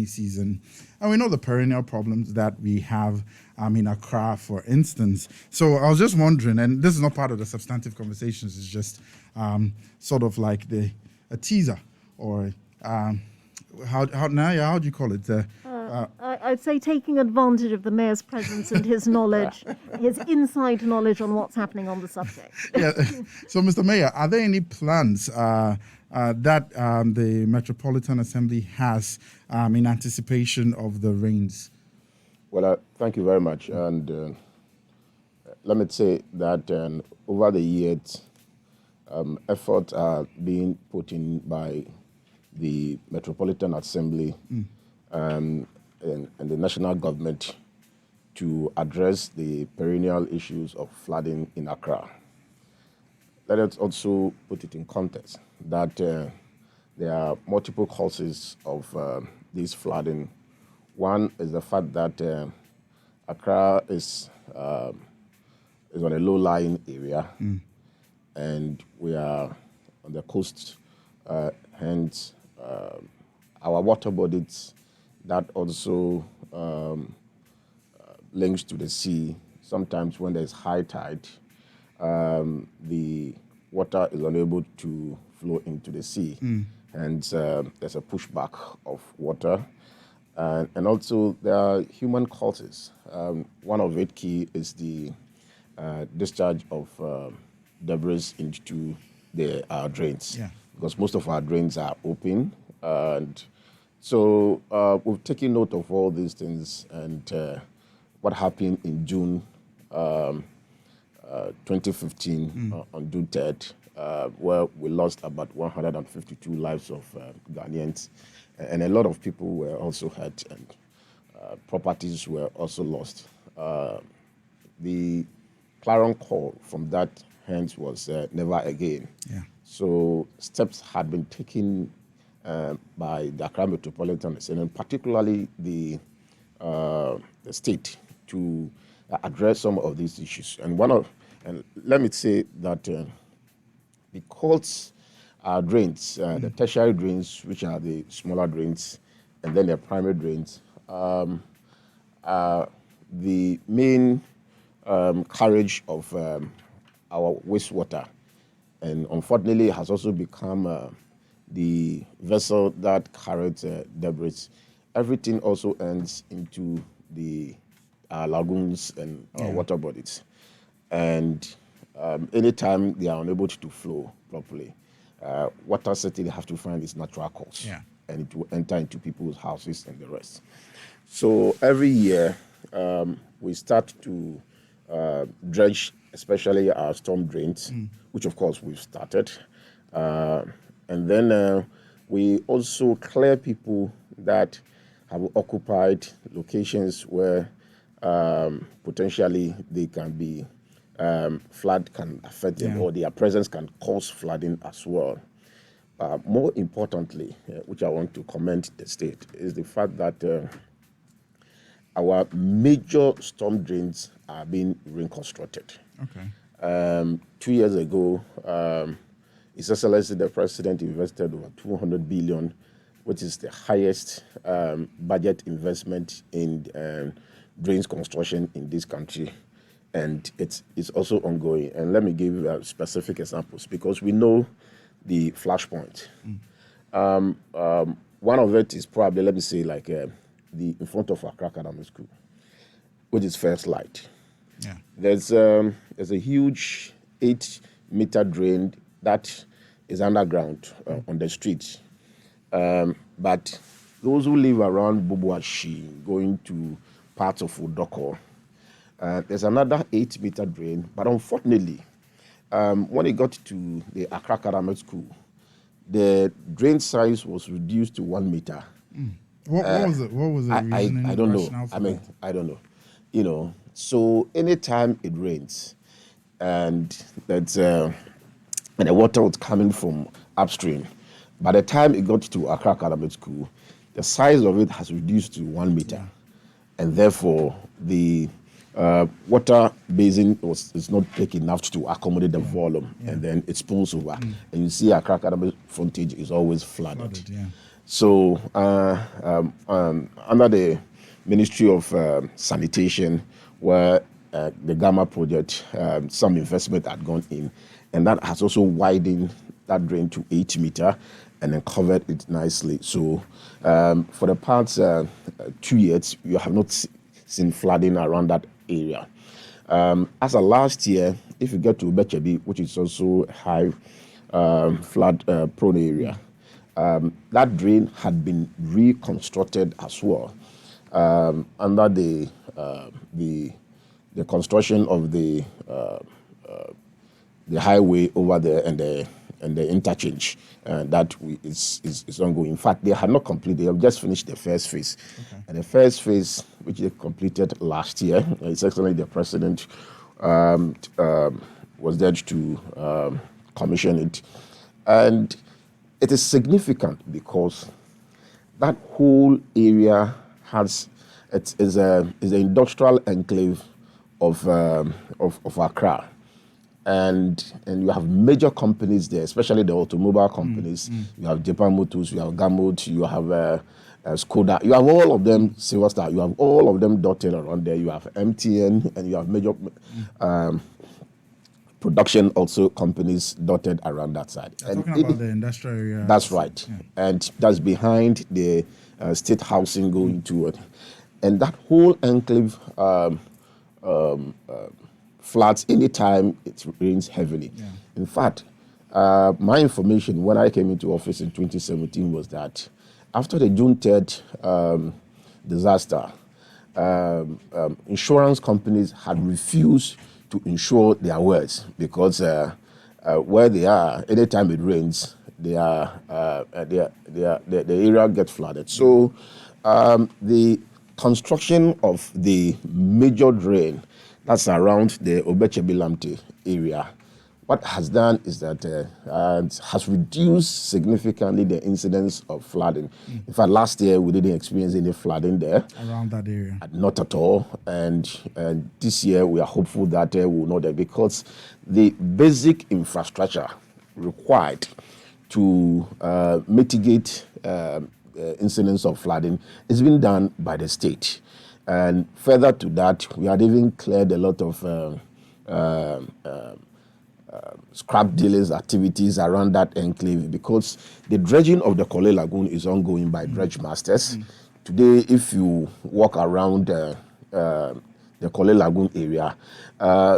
season, and we know the perennial problems that we have in Accra, for instance. So I was just wondering, and this is not part of the substantive conversations, it's just sort of like a teaser, or how do you call it? I'd say taking advantage of the mayor's presence and his knowledge, his inside knowledge on what's happening on the subject. Yeah. So, Mr. Mayor, are there any plans that the Metropolitan Assembly has in anticipation of the rains? Well, thank you very much. And let me say that over the years, efforts are being put in by the Metropolitan Assembly and the national government to address the perennial issues of flooding in Accra. Let us also put it in context that there are multiple causes of this flooding. One is the fact that Accra is on a low-lying area, and we are on the coast. Hence, our water bodies that also links to the sea. Sometimes when there's high tide, the water is unable to flow into the sea. And there's a pushback of water. And also there are human causes. One of it key is the discharge of debris into our drains. Yeah. Because most of our drains are open. And so we've taken note of all these things and what happened in June 2015 on June 3rd, where we lost about 152 lives of Ghanaians, and a lot of people were also hurt, and properties were also lost. The clarion call from that hence was never again. Yeah. So steps had been taken by the Accra Metropolitan Assembly, and particularly the state, to address some of these issues. And let me say that because our drains, the tertiary drains, which are the smaller drains, and then the primary drains, are the main carriage of our wastewater, and unfortunately has also become the vessel that carries debris. Everything also ends into the lagoons and water bodies. And anytime they are unable to flow properly, water certainly have to find its natural course. Yeah. And it will enter into people's houses and the rest. So every year, we start to dredge, especially our storm drains, which of course we've started. And then we also clear people that have occupied locations where potentially they can be, flood can affect them, or their presence can cause flooding as well. More importantly, which I want to commend the state, is the fact that our major storm drains are being reconstructed. Okay. 2 years ago, His Excellency the President invested over 200 billion, which is the highest budget investment in drains construction in this country, and it's also ongoing. And let me give specific examples, because we know the flashpoint. One of it is probably, let me say, like the in front of Accra Academy School, which is First Light. Yeah. There's a huge 8-meter drain that is underground on the streets. But those who live around Bubuashi, going to parts of Udoko, there's another 8-meter drain. But unfortunately, when it got to the Accra Academy School, the drain size was reduced to 1 meter. What was it? What was the reasoning? I don't know. I don't know. So anytime it rains, and that's and the water was coming from upstream, by the time it got to Accra Academy School, the size of it has reduced to 1 meter, and therefore the water basin is not big enough to accommodate the volume, and then it spills over, and you see Accra Academy frontage is always flooded. So under the Ministry of Sanitation, where the Gamma project, some investment had gone in, and that has also widened that drain to 8 meter and then covered it nicely. So for the past 2 years, you have not seen flooding around that area. As of last year, if you get to Bechebi, which is also a high flood prone area, that drain had been reconstructed as well under the construction of the highway over there and the interchange is ongoing. In fact, they had not completed. They have just finished the first phase, and the first phase, which they completed last year, His Excellency the President was there to commission it, and it is significant because that whole area is an industrial enclave of Accra, and you have major companies there, especially the automobile companies. You have Japan Motors, you have Gamut, you have Skoda, you have all of them, Silverstar, you have all of them dotted around there. You have MTN, and you have major production also companies dotted around that side. And talking about the industrial area. That's right. Yeah. And that's behind the state housing going to it. And that whole enclave floods anytime it rains heavily. Yeah. In fact, my information when I came into office in 2017 was that after the June 3rd disaster, insurance companies had refused to insure their wells because where they are, anytime it rains, the area gets flooded. So the construction of the major drain that's around the Obechebi-Lamte area, what has done is that has reduced significantly the incidence of flooding. In fact, last year we didn't experience any flooding there. Around that area? Not at all. And this year we are hopeful that we'll know that, because the basic infrastructure required to mitigate incidence of flooding is being done by the state. And further to that, we had even cleared a lot of scrap dealers' activities around that enclave, because the dredging of the Kole Lagoon is ongoing by dredge masters. Today, if you walk around the Kole Lagoon area,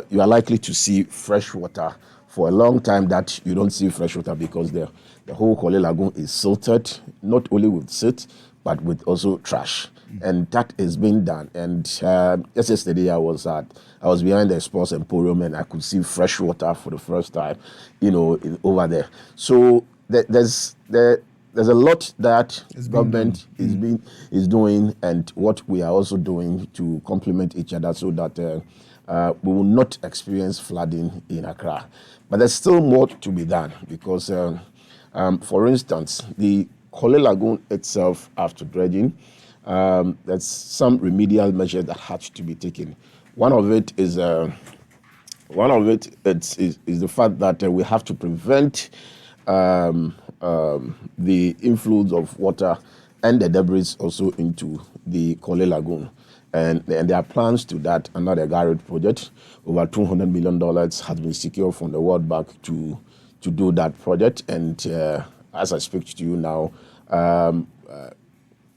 you are likely to see fresh water. For a long time that you don't see fresh water, because the whole Kole Lagoon is silted, not only with silt, but with also trash. And that is being done. And just yesterday I was behind the sports emporium, and I could see fresh water for the first time, over there. So there's a lot that government is doing, and what we are also doing to complement each other, so that we will not experience flooding in Accra. But there's still more to be done, because, for instance, the Kole Lagoon itself, after dredging, there's some remedial measures that have to be taken. One of it is the fact that we have to prevent the inflows of water and the debris also into the Kole Lagoon. And there are plans to that under the Garrett project. Over $200 million has been secured from the World Bank to do that project. And as I speak to you now,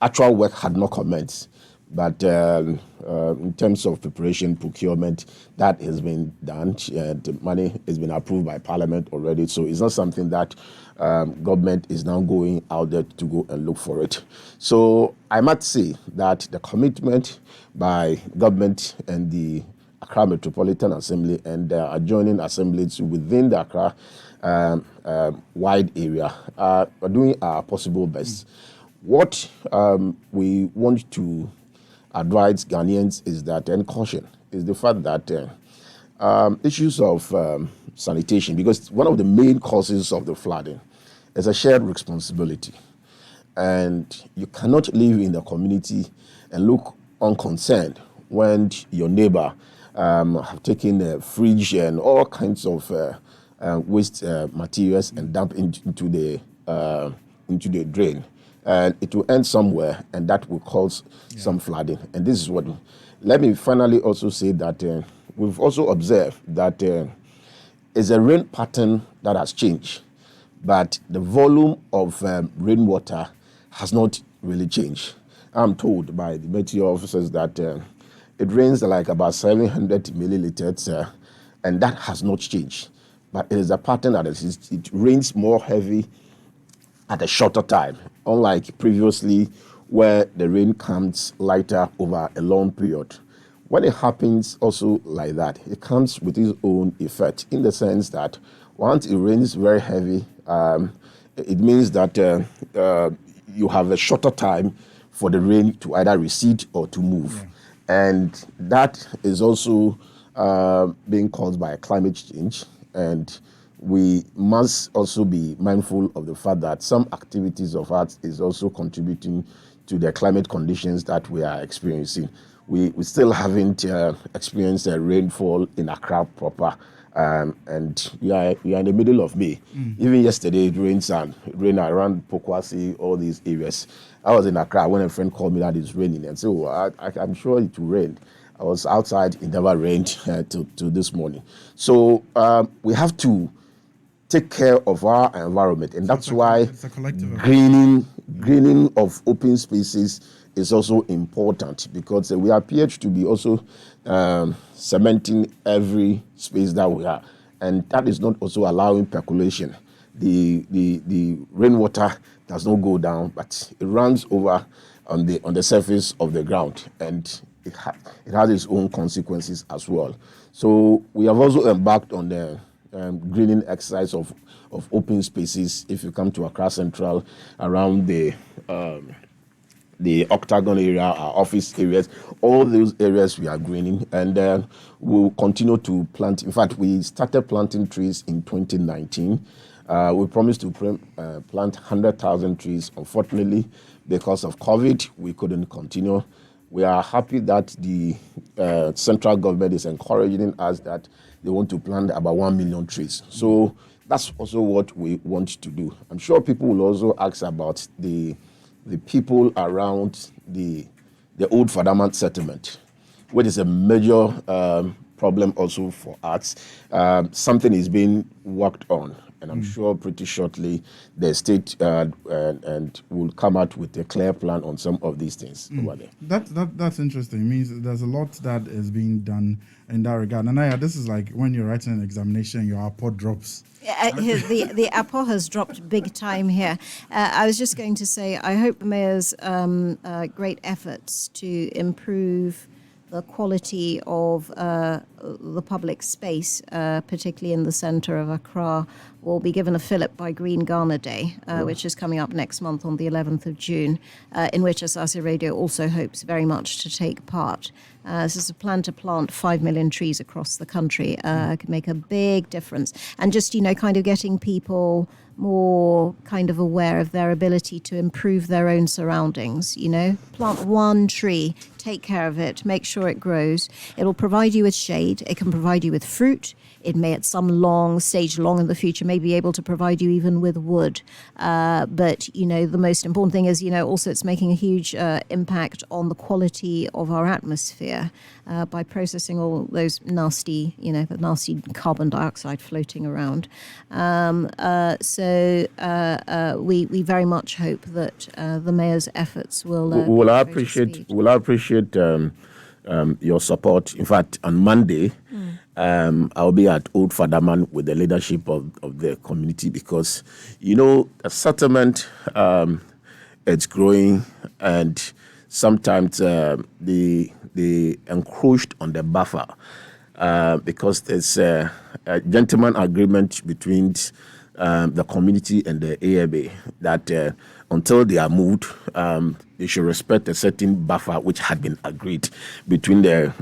actual work had not commenced. But in terms of preparation, procurement, that has been done. The money has been approved by Parliament already. So it's not something that government is now going out there to go and look for it. So I must say that the commitment by government and the Accra Metropolitan Assembly and the adjoining assemblies within the Accra wide area are doing our possible best. What we want to advise Ghanaians is that, and caution, is the fact that issues of sanitation, because one of the main causes of the flooding is a shared responsibility. And you cannot live in the community and look unconcerned when your neighbor have taken a fridge and all kinds of waste materials and dump into the drain. and it will end somewhere, and that will cause some flooding. And this is what. Let me finally also say that we've also observed that it's a rain pattern that has changed, but the volume of rainwater has not really changed. I'm told by the meteor officers that it rains like about 700 milliliters, and that has not changed. But it is a pattern that it rains more heavy at a shorter time, unlike previously where the rain comes lighter over a long period. When it happens also like that, it comes with its own effect in the sense that once it rains very heavy, it means that you have a shorter time for the rain to either recede or to move. Yeah. And that is also being caused by climate change. And we must also be mindful of the fact that some activities of ours is also contributing to the climate conditions that we are experiencing. We still haven't experienced a rainfall in Accra proper, and we are in the middle of May. Even yesterday it rained around Pokwasi, all these areas. I was in Accra when a friend called me that it's raining, and so I'm sure it will rain. I was outside, it never rained till this morning. So we have to take care of our environment, and that's why greening of open spaces is also important, because we appear to be also cementing every space that we are, and that is not also allowing percolation. The rainwater does not go down, but it runs over on the surface of the ground, and it has its own consequences as well. So we have also embarked on the greening exercise of open spaces. If you come to Accra Central, around the Octagon area, our office areas, all those areas we are greening, and we'll continue to plant. In fact, we started planting trees in 2019. We promised to plant 100,000 trees. Unfortunately, because of COVID, we couldn't continue. We are happy that the central government is encouraging us that they want to plant about 1 million trees. So that's also what we want to do. I'm sure people will also ask about the people around the old Fadaman settlement, which is a major problem also for us. Something is being worked on, and I'm sure pretty shortly the state and will come out with a clear plan on some of these things over there. That's interesting. It means there's a lot that is being done in that regard. And this is like when you're writing an examination, your report drops. The apple has dropped big time here. I was just going to say, I hope the mayor's great efforts to improve the quality of the public space, particularly in the centre of Accra, will be given a fillip by Green Ghana Day, which is coming up next month on the 11th of June, in which Asase Radio also hopes very much to take part. This is a plan to plant 5 million trees across the country. Could make a big difference. And just, kind of getting people more kind of aware of their ability to improve their own surroundings, Plant one tree, take care of it, make sure it grows. It'll provide you with shade. It can provide you with fruit. It may at some stage in the future may be able to provide you even with wood. But, the most important thing is, also it's making a huge impact on the quality of our atmosphere by processing all those nasty, the nasty carbon dioxide floating around. So we very much hope that the mayor's efforts will... Will I appreciate your support. In fact, on Monday, I'll be at Old Fadaman with the leadership of the community, because, a settlement, it's growing, and sometimes they encroached on the buffer because there's a gentleman agreement between the community and the AMA that until they are moved, they should respect a certain buffer which had been agreed between the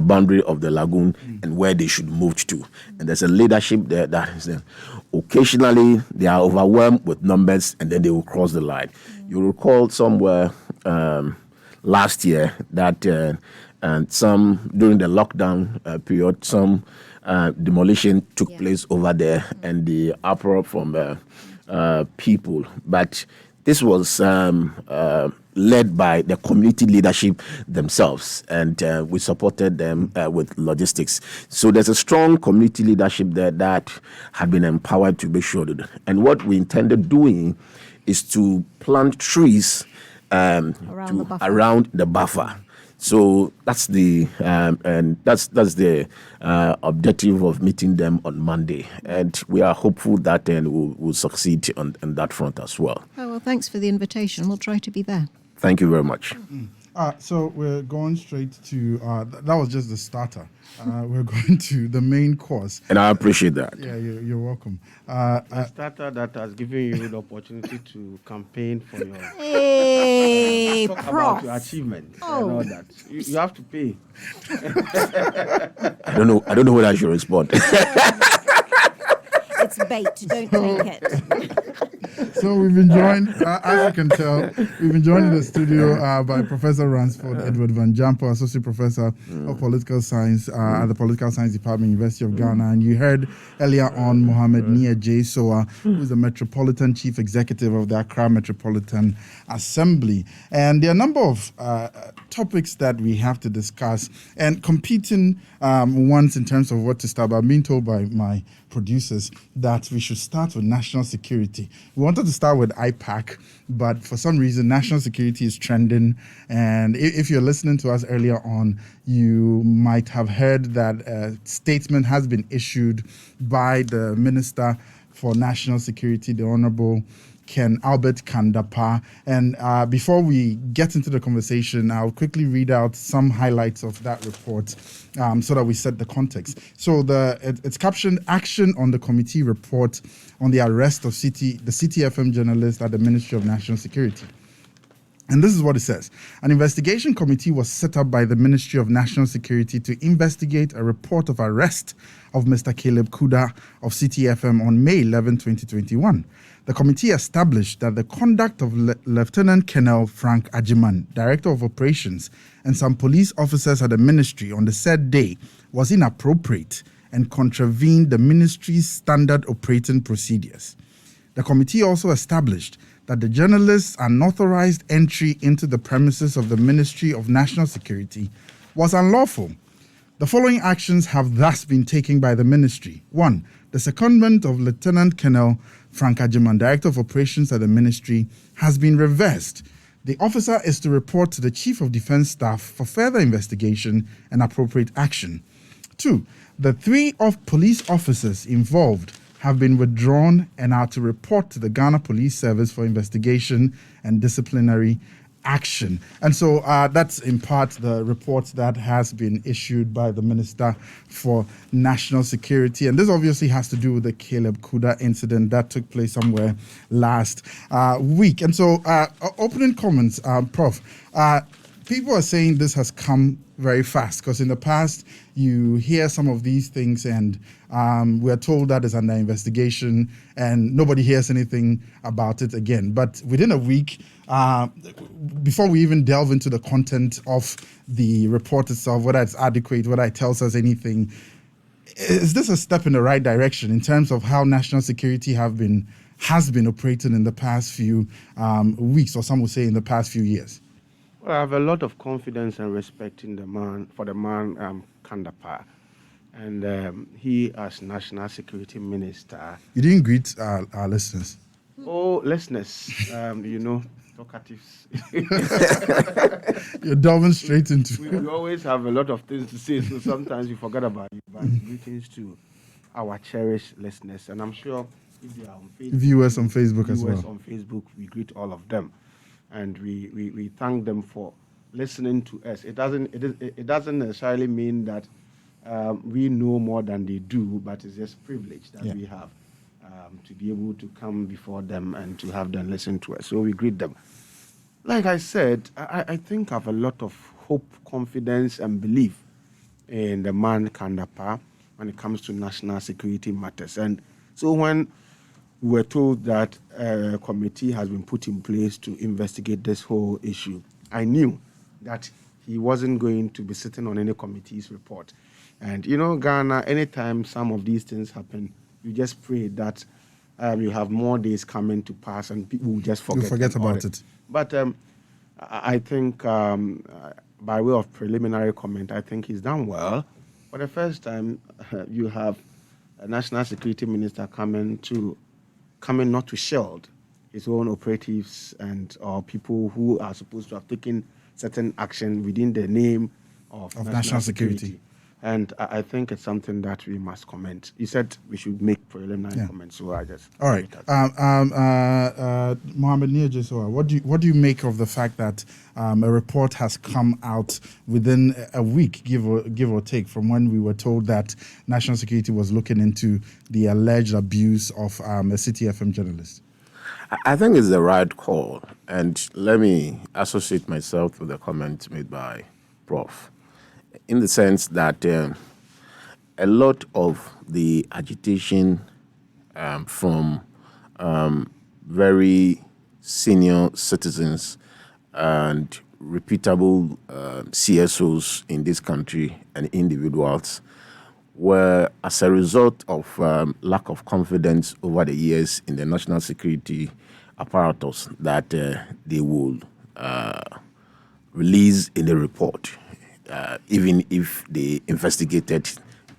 boundary of the lagoon and where they should move to. And there's a leadership there that is there. Occasionally, they are overwhelmed with numbers, and then they will cross the line. You recall somewhere last year that and some during the lockdown period, some demolition took place over there, and the uproar from people. But this was led by the community leadership themselves, and we supported them with logistics. So there's a strong community leadership there that had been empowered to be sure. And what we intended doing is to plant trees around the buffer. So that's the objective of meeting them on Monday, and we are hopeful that we'll succeed on that front as well. Oh, well, thanks for the invitation. We'll try to be there. Thank you very much. So we're going straight to that was just the starter. We're going to the main course. And I appreciate that. Yeah, you're welcome. A starter that has given you the opportunity to campaign for your Hey, talk about Prof. your achievements Oh. and all that. You have to pay. I don't know whether I should respond. It's bait. Don't take it. So we've been joined, as you can tell, we've been joined in the studio by Professor Ransford Edward Van Jampo, Associate Professor of Political Science at the Political Science Department, University of Ghana. And you heard earlier on Mohammed Nia J. Soa, who is the Metropolitan Chief Executive of the Accra Metropolitan Assembly. And there are a number of topics that we have to discuss, and competing ones in terms of what to start. But I'm being told by my producers that we should start with national security. We wanted to start with IPAC, but for some reason, national security is trending. And if you're listening to us earlier on, you might have heard that a statement has been issued by the Minister for National Security, the Honorable Ken Albert Kandapa. And before we get into the conversation, I'll quickly read out some highlights of that report so that we set the context. So it's captioned "Action on the Committee Report on the Arrest of the CTFM journalist at the Ministry of National Security." And this is what it says. An investigation committee was set up by the Ministry of National Security to investigate a report of arrest of Mr. Caleb Kuda of CTFM on May 11, 2021. The committee established that the conduct of Lieutenant Colonel Frank Ajiman, Director of Operations, and some police officers at the ministry on the said day was inappropriate and contravened the ministry's standard operating procedures. The committee also established that the journalist's unauthorized entry into the premises of the Ministry of National Security was unlawful. The following actions have thus been taken by the ministry. 1. The secondment of Lieutenant Colonel Frank Ajiman, Director of Operations at the ministry, has been reversed. The officer is to report to the Chief of Defense Staff for further investigation and appropriate action. 2. The 3 police officers involved have been withdrawn and are to report to the Ghana Police Service for investigation and disciplinary action. And so that's in part the report that has been issued by the Minister for National Security. And this obviously has to do with the Caleb Kuda incident that took place somewhere last week. And so opening comments, Prof, people are saying this has come very fast, because in the past you hear some of these things and we're told that is under investigation and nobody hears anything about it again. But within a week, before we even delve into the content of the report itself, whether it's adequate, whether it tells us anything, is this a step in the right direction in terms of how national security has been operating in the past few weeks, or some would say in the past few years? Well, I have a lot of confidence and respect in the man Kandapa, and he as National Security Minister. You didn't greet our listeners. Oh, listeners, talkatives. You're delving straight into. We always have a lot of things to say, so sometimes we forget about it. But greetings to our cherished listeners, and I'm sure if they are on Facebook, viewers on Facebook as well. Viewers on Facebook, we greet all of them. And we thank them for listening to us. It doesn't necessarily mean that we know more than they do, but it's just privilege that we have to be able to come before them and to have them listen to us. So we greet them. Like I said, I think I have a lot of hope, confidence, and belief in the man Kandapa when it comes to national security matters. And so when we were told that a committee has been put in place to investigate this whole issue, I knew that he wasn't going to be sitting on any committee's report. And Ghana, anytime some of these things happen, you just pray that you have more days coming to pass, and people will just forget, about it. But I think, by way of preliminary comment, I think he's done well. For the first time, you have a national security minister coming not to shield his own operatives and or people who are supposed to have taken certain action within the name of national security. And I think it's something that we must comment. You said we should make preliminary comments, so I just... All right. Mohammed Niajesoa, what do you make of the fact that a report has come out within a week, give or take, from when we were told that national security was looking into the alleged abuse of a City FM journalist? I think it's the right call, and let me associate myself with the comment made by Prof. in the sense that a lot of the agitation from very senior citizens and reputable CSOs in this country and individuals were as a result of lack of confidence over the years in the national security apparatus that they would release in the report. Even if they investigated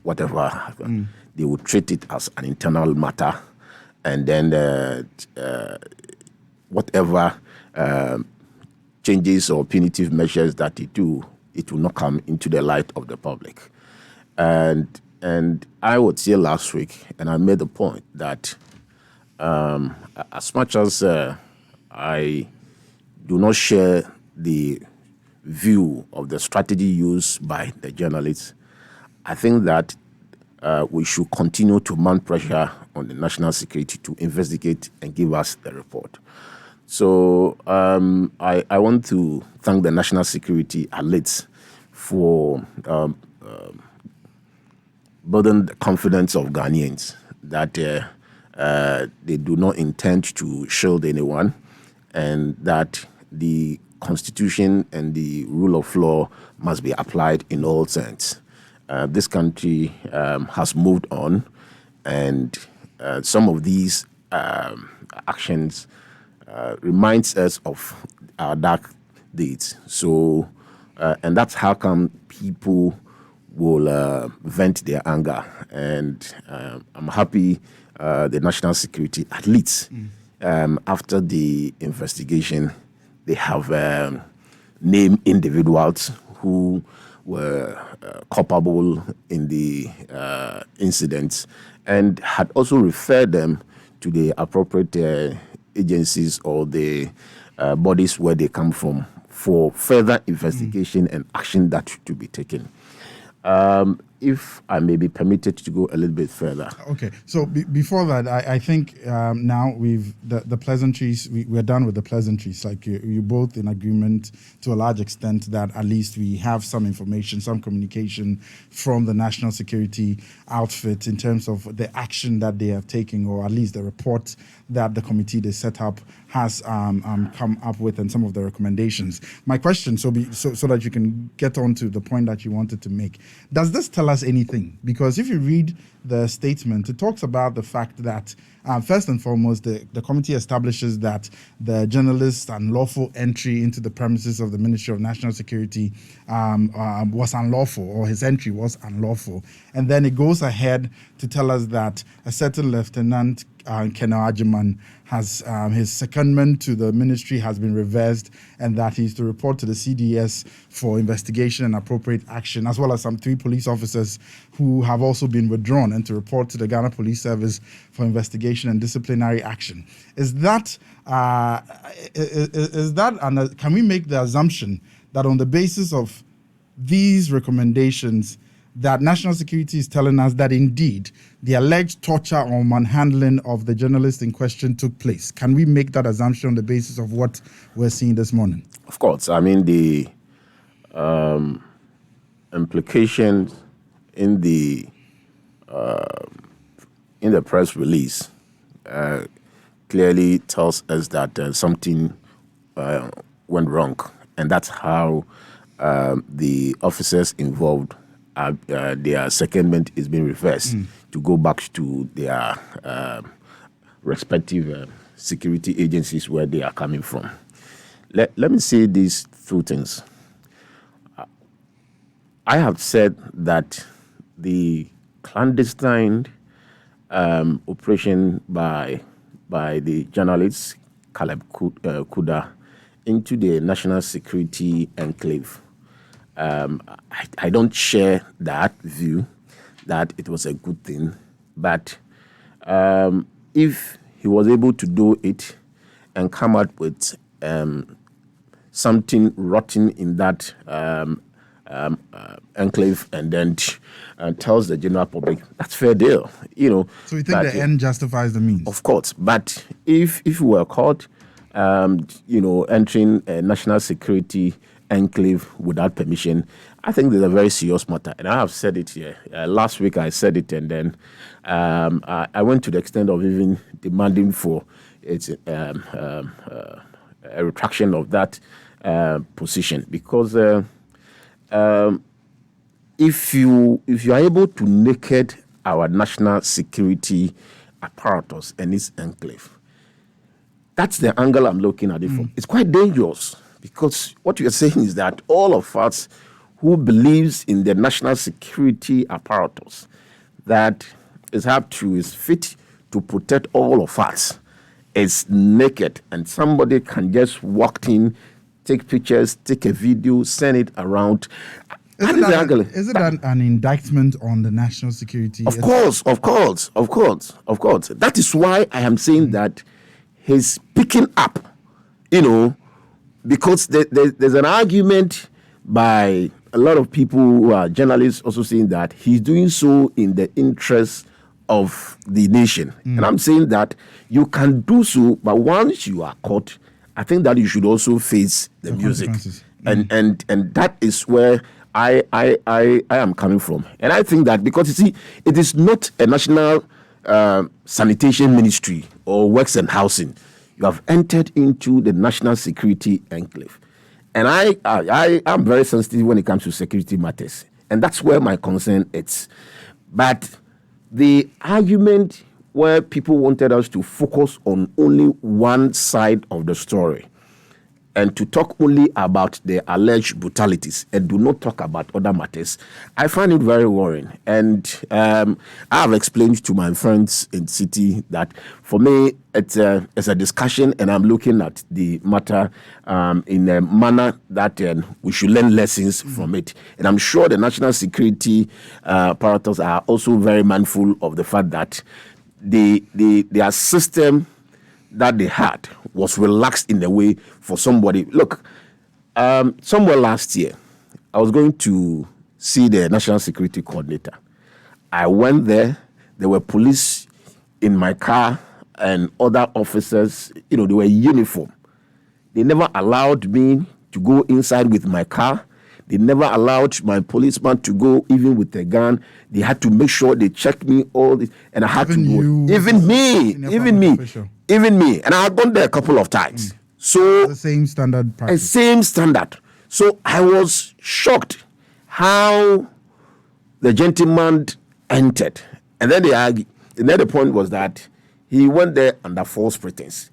whatever happened, they would treat it as an internal matter, and then whatever changes or punitive measures that they do, it will not come into the light of the public. And I would say last week, and I made the point that as much as I do not share the view of the strategy used by the journalists, I think that we should continue to mount pressure on the national security to investigate and give us the report. So I want to thank the national security elites for building the confidence of Ghanaians that they do not intend to shield anyone, and that the Constitution and the rule of law must be applied in all sense. This country has moved on, and some of these actions reminds us of our dark days. So, and that's how come people will vent their anger. And I'm happy the national security, at least after the investigation, they have named individuals who were culpable in the incidents, and had also referred them to the appropriate agencies or the bodies where they come from for further investigation and action that to be taken. If I may be permitted to go a little bit further. Okay, so before that, I think now the pleasantries, we're done with the pleasantries. Like you both in agreement to a large extent that at least we have some information, some communication from the national security outfit in terms of the action that they are taking, or at least the report that the committee they set up has come up with, and some of the recommendations. My question, so that you can get on to the point that you wanted to make, does this tell us anything? Because if you read the statement, it talks about the fact that first and foremost, the committee establishes that the journalist's unlawful entry into the premises of the Ministry of National Security was unlawful, or his entry was unlawful. And then it goes ahead to tell us that a certain Lieutenant Kenna Ajiman has his secondment to the ministry has been reversed, and that he's to report to the CDS for investigation and appropriate action, as well as some 3 police officers who have also been withdrawn, and to report to the Ghana Police Service for investigation and disciplinary action. Is that can we make the assumption that on the basis of these recommendations, that national security is telling us that indeed the alleged torture or manhandling of the journalist in question took place? Can we make that assumption on the basis of what we're seeing this morning? Of course. I mean, the implications in the press release clearly tells us that something went wrong, and that's how the officers involved, their secondment is being reversed to go back to their respective security agencies where they are coming from. Let me say these two things. I have said that the clandestine operation by the journalist Caleb Kuda into the national security enclave, I don't share that view that it was a good thing, but if he was able to do it and come out with something rotten in that enclave and then tells the general public, that's fair deal, So you think the end justifies the means? Of course, but if we were caught, entering a national security enclave without permission, I think there's a very serious matter. And I have said it here. Last week I said it, and then I went to the extent of even demanding for its a retraction of that position, because if you are able to naked our national security apparatus and its enclave, that's the angle I'm looking at it from. It's quite dangerous, because what you're saying is that all of us who believes in the national security apparatus that is fit to protect all of us is naked, and somebody can just walk in, take pictures, take a video, send it around. Is it an indictment on the national security? Of course. That is why I am saying that he's picking up, because there's an argument by a lot of people who are journalists also saying that he's doing so in the interest of the nation. And I'm saying that you can do so, but once you are caught, I think that you should also face the music. And that is where I am coming from. And I think that because, you see, it is not a national sanitation ministry or works and housing. You have entered into the national security enclave. And I am very sensitive when it comes to security matters. And that's where my concern is. But the argument where people wanted us to focus on only one side of the story and to talk only about the alleged brutalities and do not talk about other matters, I find it very worrying. And I have explained to my friends in the city that for me, it's a discussion, and I'm looking at the matter in a manner that we should learn lessons from it. And I'm sure the national security apparatus are also very mindful of the fact that their system that they had was relaxed in a way for somebody. Look, somewhere last year, I was going to see the National Security Coordinator. I went there. There were police in my car and other officers. They were in uniform. They never allowed me to go inside with my car. They never allowed my policeman to go even with a gun. They had to make sure they checked me all this, and I had to go. Even me. And I had gone there a couple of times. So the same standard practice. Same standard. So I was shocked how the gentleman entered. And then the point was that he went there under false pretense.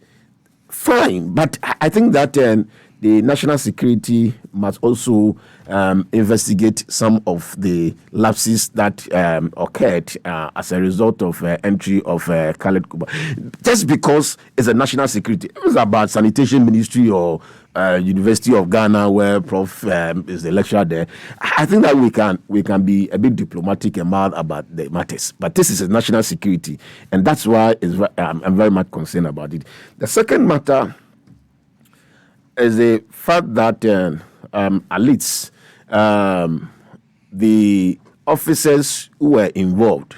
Fine, but I think that the national security must also investigate some of the lapses that occurred as a result of entry of Khaled Kuba. Just because it's a national security, it was about sanitation ministry or University of Ghana, where Prof is the lecturer there. I think that we can be a bit diplomatic and mild about the matters. But this is a national security, and that's why I'm very much concerned about it. The second matter is the fact that elites, the officers who were involved,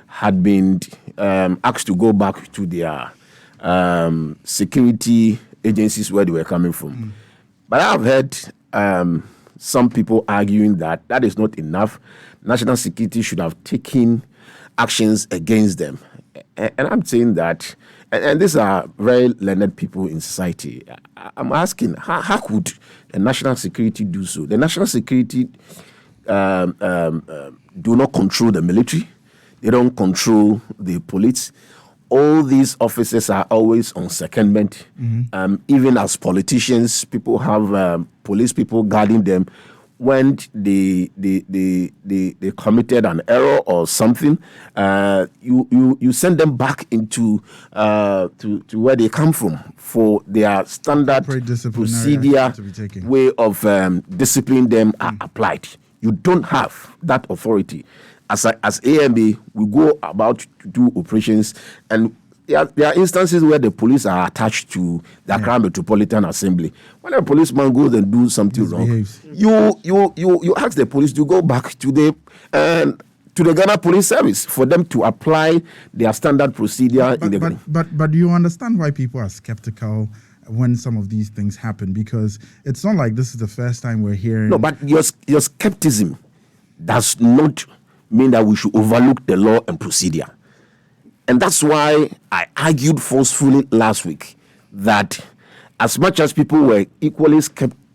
had been asked to go back to their security agencies where they were coming from. But I've heard some people arguing that is not enough. National security should have taken actions against them. And I'm saying that, and these are very learned people in society. I'm asking, how could the national security do so? The national security do not control the military. They don't control the police. all these officers are always on secondment. Even as politicians, people have police people guarding them. When they committed an error or something, you send them back into to where they come from for their standard procedure way of disciplining them are applied. You don't have that authority. As AMA, we go about to do operations, and there are instances where the police are attached to the Accra Metropolitan Assembly. When a policeman goes and do something wrong, you ask the police to go back to the Ghana Police Service for them to apply their standard procedure. But do you understand why people are skeptical when some of these things happen? Because it's not like this is the first time we're hearing. No, but your skepticism does not mean that we should overlook the law and procedure. And that's why I argued forcefully last week that as much as people were equally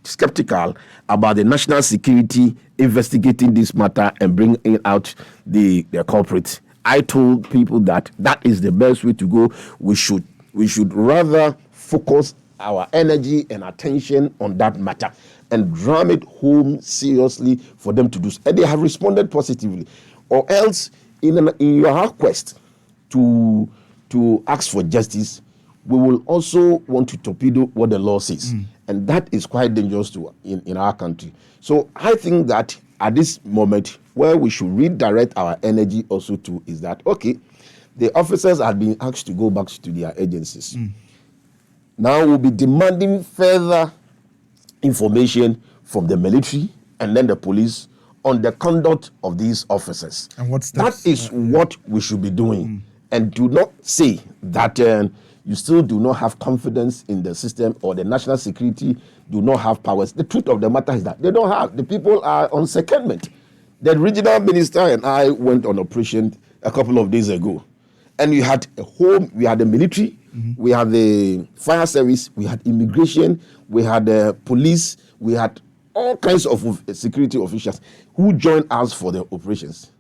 skeptical about the national security investigating this matter and bringing out the culprits, I told people that is the best way to go. We should rather focus our energy and attention on that matter and drum it home seriously for them to do. And they have responded positively. Or else, in your quest to ask for justice, we will also want to torpedo what the law says. And that is quite dangerous in our country. So I think that at this moment, where we should redirect our energy also to is that, okay, the officers are being asked to go back to their agencies. Now we'll be demanding further information from the military and then the police on the conduct of these officers. And what steps? That is what we should be doing. And do not say that you still do not have confidence in the system or the national security do not have powers. The truth of the matter is that they don't have. The people are on secondment. The regional minister and I went on operation a couple of days ago. And we had we had the military, we had the fire service, we had immigration, we had the police, we had all kinds of security officials who joined us for the operations.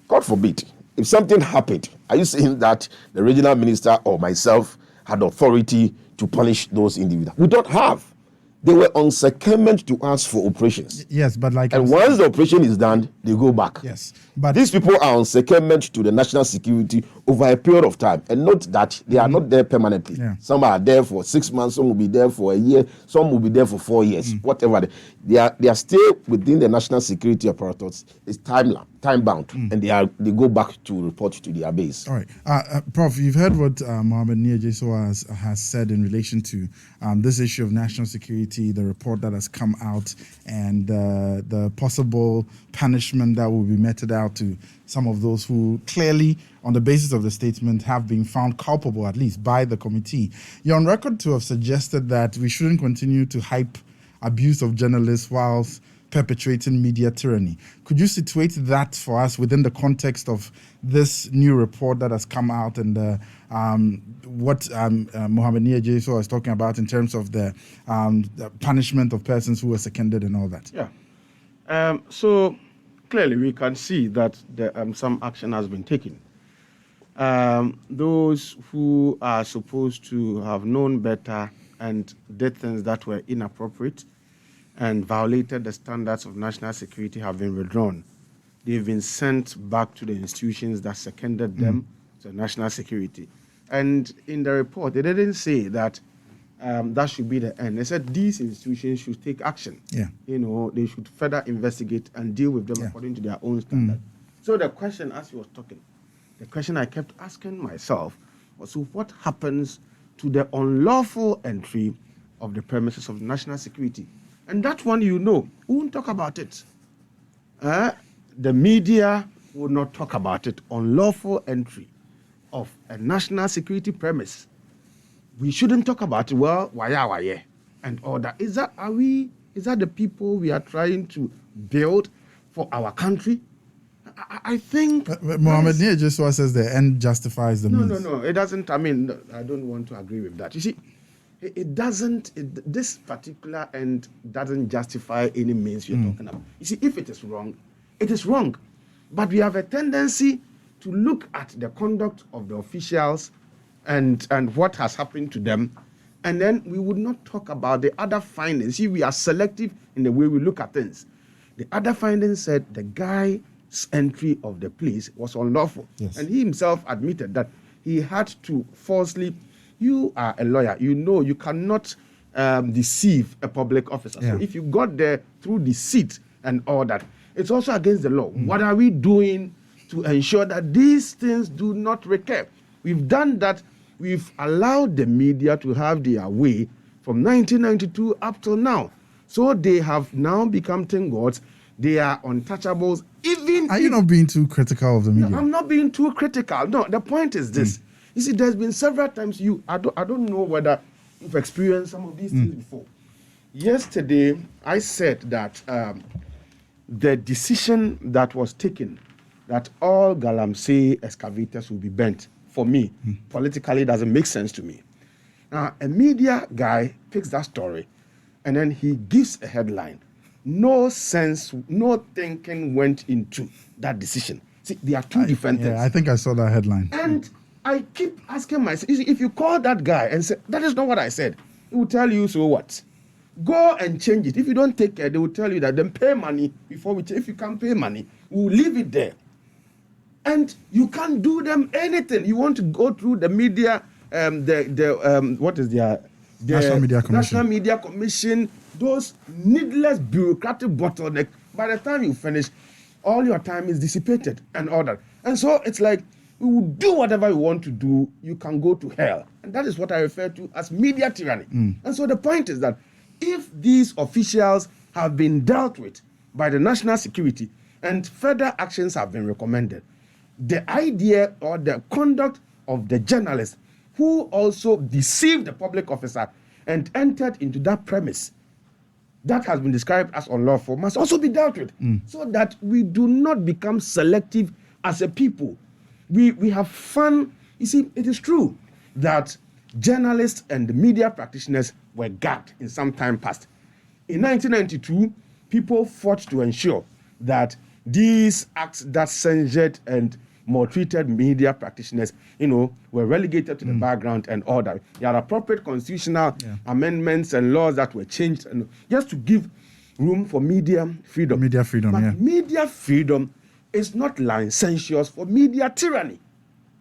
God forbid, if something happened, are you saying that the regional minister or myself had authority to punish those individuals? We don't have. They were on secondment to us for operations. Yes, but and once the operation is done, they go back. Yes, but these people are on secondment to the national security over a period of time. And note that they are not there permanently. Some are there for 6 months, some will be there for a year, some will be there for 4 years, whatever. They are still within the national security apparatus. It's time bound, and they go back to report to their base. All right, Prof, you've heard what Mohammed Nia-Jeso has said in relation to this issue of national security, the report that has come out, and the possible punishment that will be meted out to some of those who clearly, on the basis of the statement, have been found culpable, at least by the committee. You're on record to have suggested that we shouldn't continue to hype abuse of journalists whilst perpetrating media tyranny. Could you situate that for us within the context of this new report that has come out and what Mohammed Nia-Jeso is talking about in terms of the punishment of persons who were seconded and all that? Yeah. So clearly we can see that some action has been taken. Those who are supposed to have known better and did things that were inappropriate and violated the standards of national security have been withdrawn. They've been sent back to the institutions that seconded them to national security. And in the report, they didn't say that that should be the end. They said these institutions should take action. Yeah. They should further investigate and deal with them according to their own standards. So the question, as he was talking, the question I kept asking myself was, so what happens to the unlawful entry of the premises of national security? And that one, we won't talk about it. The media will not talk about it. Unlawful entry of a national security premise. We shouldn't talk about it. Well, why, and all that. Is that the people we are trying to build for our country? I think. Mohammed Nia-Jeso says the end justifies the means. No, it doesn't. I mean, I don't want to agree with that. You see, it doesn't. This particular end doesn't justify any means we're talking about. You see, if it is wrong, it is wrong. But we have a tendency to look at the conduct of the officials and what has happened to them, and then we would not talk about the other findings. See, we are selective in the way we look at things. The other findings said the guy's entry of the place was unlawful. Yes. And he himself admitted that he had to falsely, you are a lawyer, you know you cannot deceive a public officer. Yeah. So if you got there through deceit and all that, it's also against the law. What are we doing to ensure that these things do not recur? We've done that. We've allowed the media to have their way from 1992 up till now. So they have now become gods. They are untouchables. Even Are you not being too critical of the media? No, I'm not being too critical. No, the point is this. You see, there's been several times I don't know whether you've experienced some of these things before. Yesterday, I said that the decision that was taken that all Galamsey excavators will be burnt, for me, politically doesn't make sense to me. Now, a media guy picks that story and then he gives a headline. No sense, no thinking went into that decision. See, there are two different things. Yeah, I think I saw that headline. And I keep asking myself, you see, if you call that guy and say, that is not what I said, he will tell you, so what? Go and change it. If you don't take care, they will tell you that then pay money before we change. If you can't pay money, we'll leave it there. And you can't do them anything. You want to go through the media, what is the National Media Commission. National Media Commission, those needless bureaucratic bottlenecks. By the time you finish, all your time is dissipated and all that. And so it's like, we will do whatever we want to do. You can go to hell. And that is what I refer to as media tyranny. And so the point is that if these officials have been dealt with by the national security and further actions have been recommended, the idea or the conduct of the journalist who also deceived the public officer and entered into that premise that has been described as unlawful must also be dealt with, so that we do not become selective as a people. We have fun. You see, it is true that journalists and media practitioners were gagged in some time past. In 1992, people fought to ensure that these acts that censured and maltreated media practitioners, were relegated to the background and all that. There are appropriate constitutional amendments and laws that were changed, and just to give room for media freedom. Media freedom, But yeah. media freedom is not licentious for media tyranny.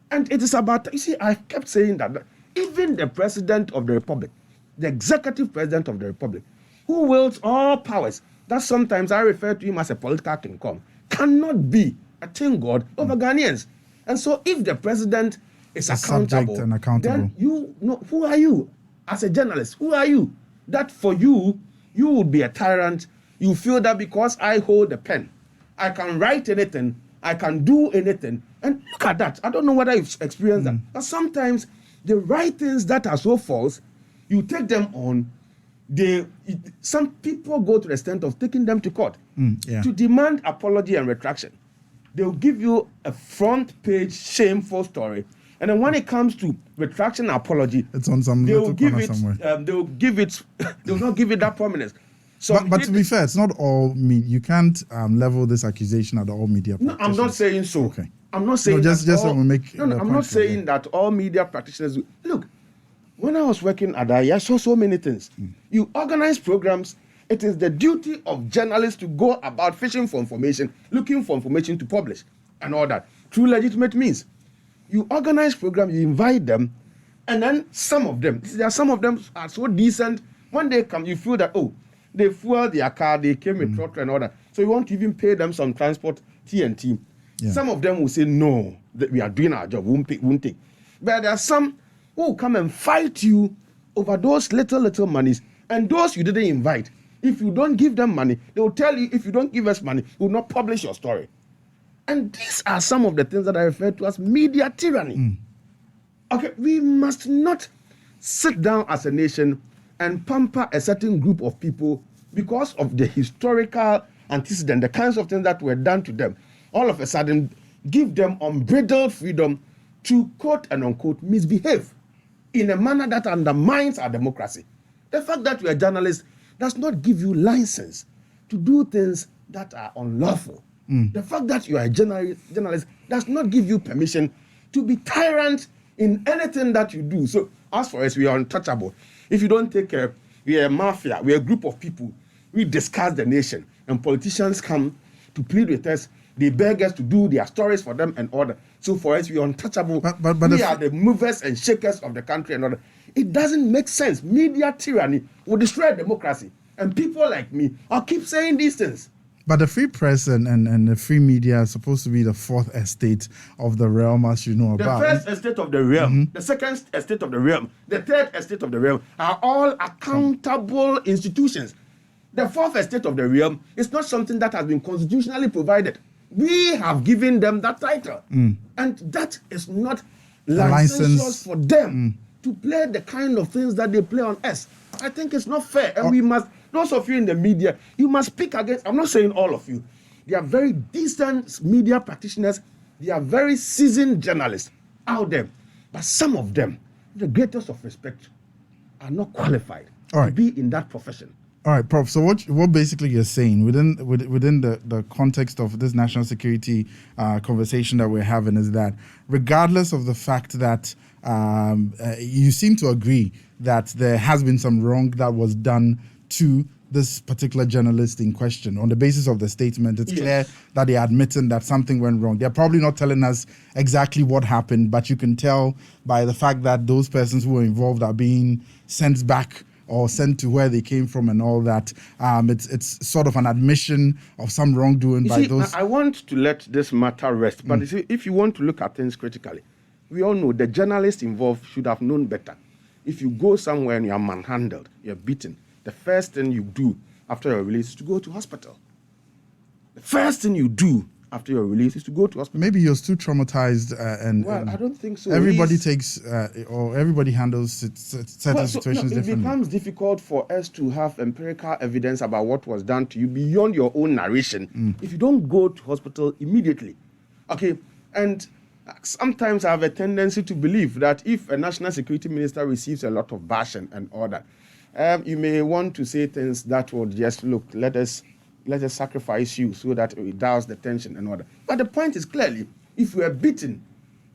And it is about, you see, I kept saying that even the president of the republic, the executive president of the republic, who wields all powers, that sometimes I refer to him as a political king kong, cannot be a god over Ghanaians. And so if the president is accountable, subject and accountable, then you know, who are you as a journalist? Who are you? That for you would be a tyrant. You feel that because I hold the pen, I can write anything, I can do anything. And look at that. I don't know whether you've experienced that. But sometimes the writings that are so false, you take them on, some people go to the extent of taking them to court to demand apology and retraction. They'll give you a front page shameful story, and then when it comes to retraction and apology, it's on some little corner somewhere. They'll not give it that prominence. So, but to be fair, it's not all you can't level this accusation at all media No, practitioners. I'm not saying so. Okay. I'm not saying just that to make I'm not saying that all media practitioners. Look, when I was working at I saw so many things. You organize programs. It is the duty of journalists to go about fishing for information, looking for information to publish, and all that through legitimate means. You organize programs, you invite them, and then some of them are so decent. When they come, you feel that they fueled their car, they came with truck and all that. So you want to even pay them some transport, T&T. Yeah. Some of them will say no, that we are doing our job, won't take. But there are some who will come and fight you over those little monies, and those you didn't invite. If you don't give them money, they will tell you, if you don't give us money, we will not publish your story. And these are some of the things that I refer to as media tyranny. Okay, we must not sit down as a nation and pamper a certain group of people because of the historical antecedent, the kinds of things that were done to them. All of a sudden, give them unbridled freedom to quote and unquote misbehave in a manner that undermines our democracy. The fact that you're a journalist does not give you license to do things that are unlawful. The fact that you are a journalist does not give you permission to be tyrant in anything that you do. So as for us, we are untouchable. If you don't take care, we are a mafia, we are a group of people. We discuss the nation, and politicians come to plead with us. They beg us to do their stories for them and order. So for us, we are untouchable. But we are the movers and shakers of the country and order. It doesn't make sense. Media tyranny will destroy democracy. And people like me, I'll keep saying these things. But the free press and the free media are supposed to be the fourth estate of the realm, as you know about. The first estate of the realm, the second estate of the realm, the third estate of the realm are all accountable institutions. The fourth estate of the realm is not something that has been constitutionally provided. We have given them that title. And that is not licentious for them to play the kind of things that they play on us. I think it's not fair. And we must, those of you in the media, you must speak against, I'm not saying all of you. They are very decent media practitioners. They are very seasoned journalists out there. But some of them, the greatest of respect, are not qualified to be in that profession. All right, Prof. So what basically you're saying within the context of this national security conversation that we're having is that regardless of the fact that you seem to agree that there has been some wrong that was done to this particular journalist in question on the basis of the statement, it's clear that they're admitting that something went wrong. They're probably not telling us exactly what happened, but you can tell by the fact that those persons who were involved are being sent back or sent to where they came from and all that. It's sort of an admission of some wrongdoing by those. I want to let this matter rest, but you see, if you want to look at things critically, we all know the journalists involved should have known better. If you go somewhere and you're manhandled, you're beaten, the first thing you do after your release is to go to hospital. The first thing you do after your release is to go to hospital. Maybe you're still traumatized I don't think so. Everybody takes or everybody handles certain situations differently. It becomes difficult for us to have empirical evidence about what was done to you beyond your own narration if you don't go to hospital immediately. Okay, and sometimes I have a tendency to believe that if a national security minister receives a lot of bashing and all that, you may want to say things that would just look, let us sacrifice you so that it douse the tension and all that. But the point is clearly, if you were beaten,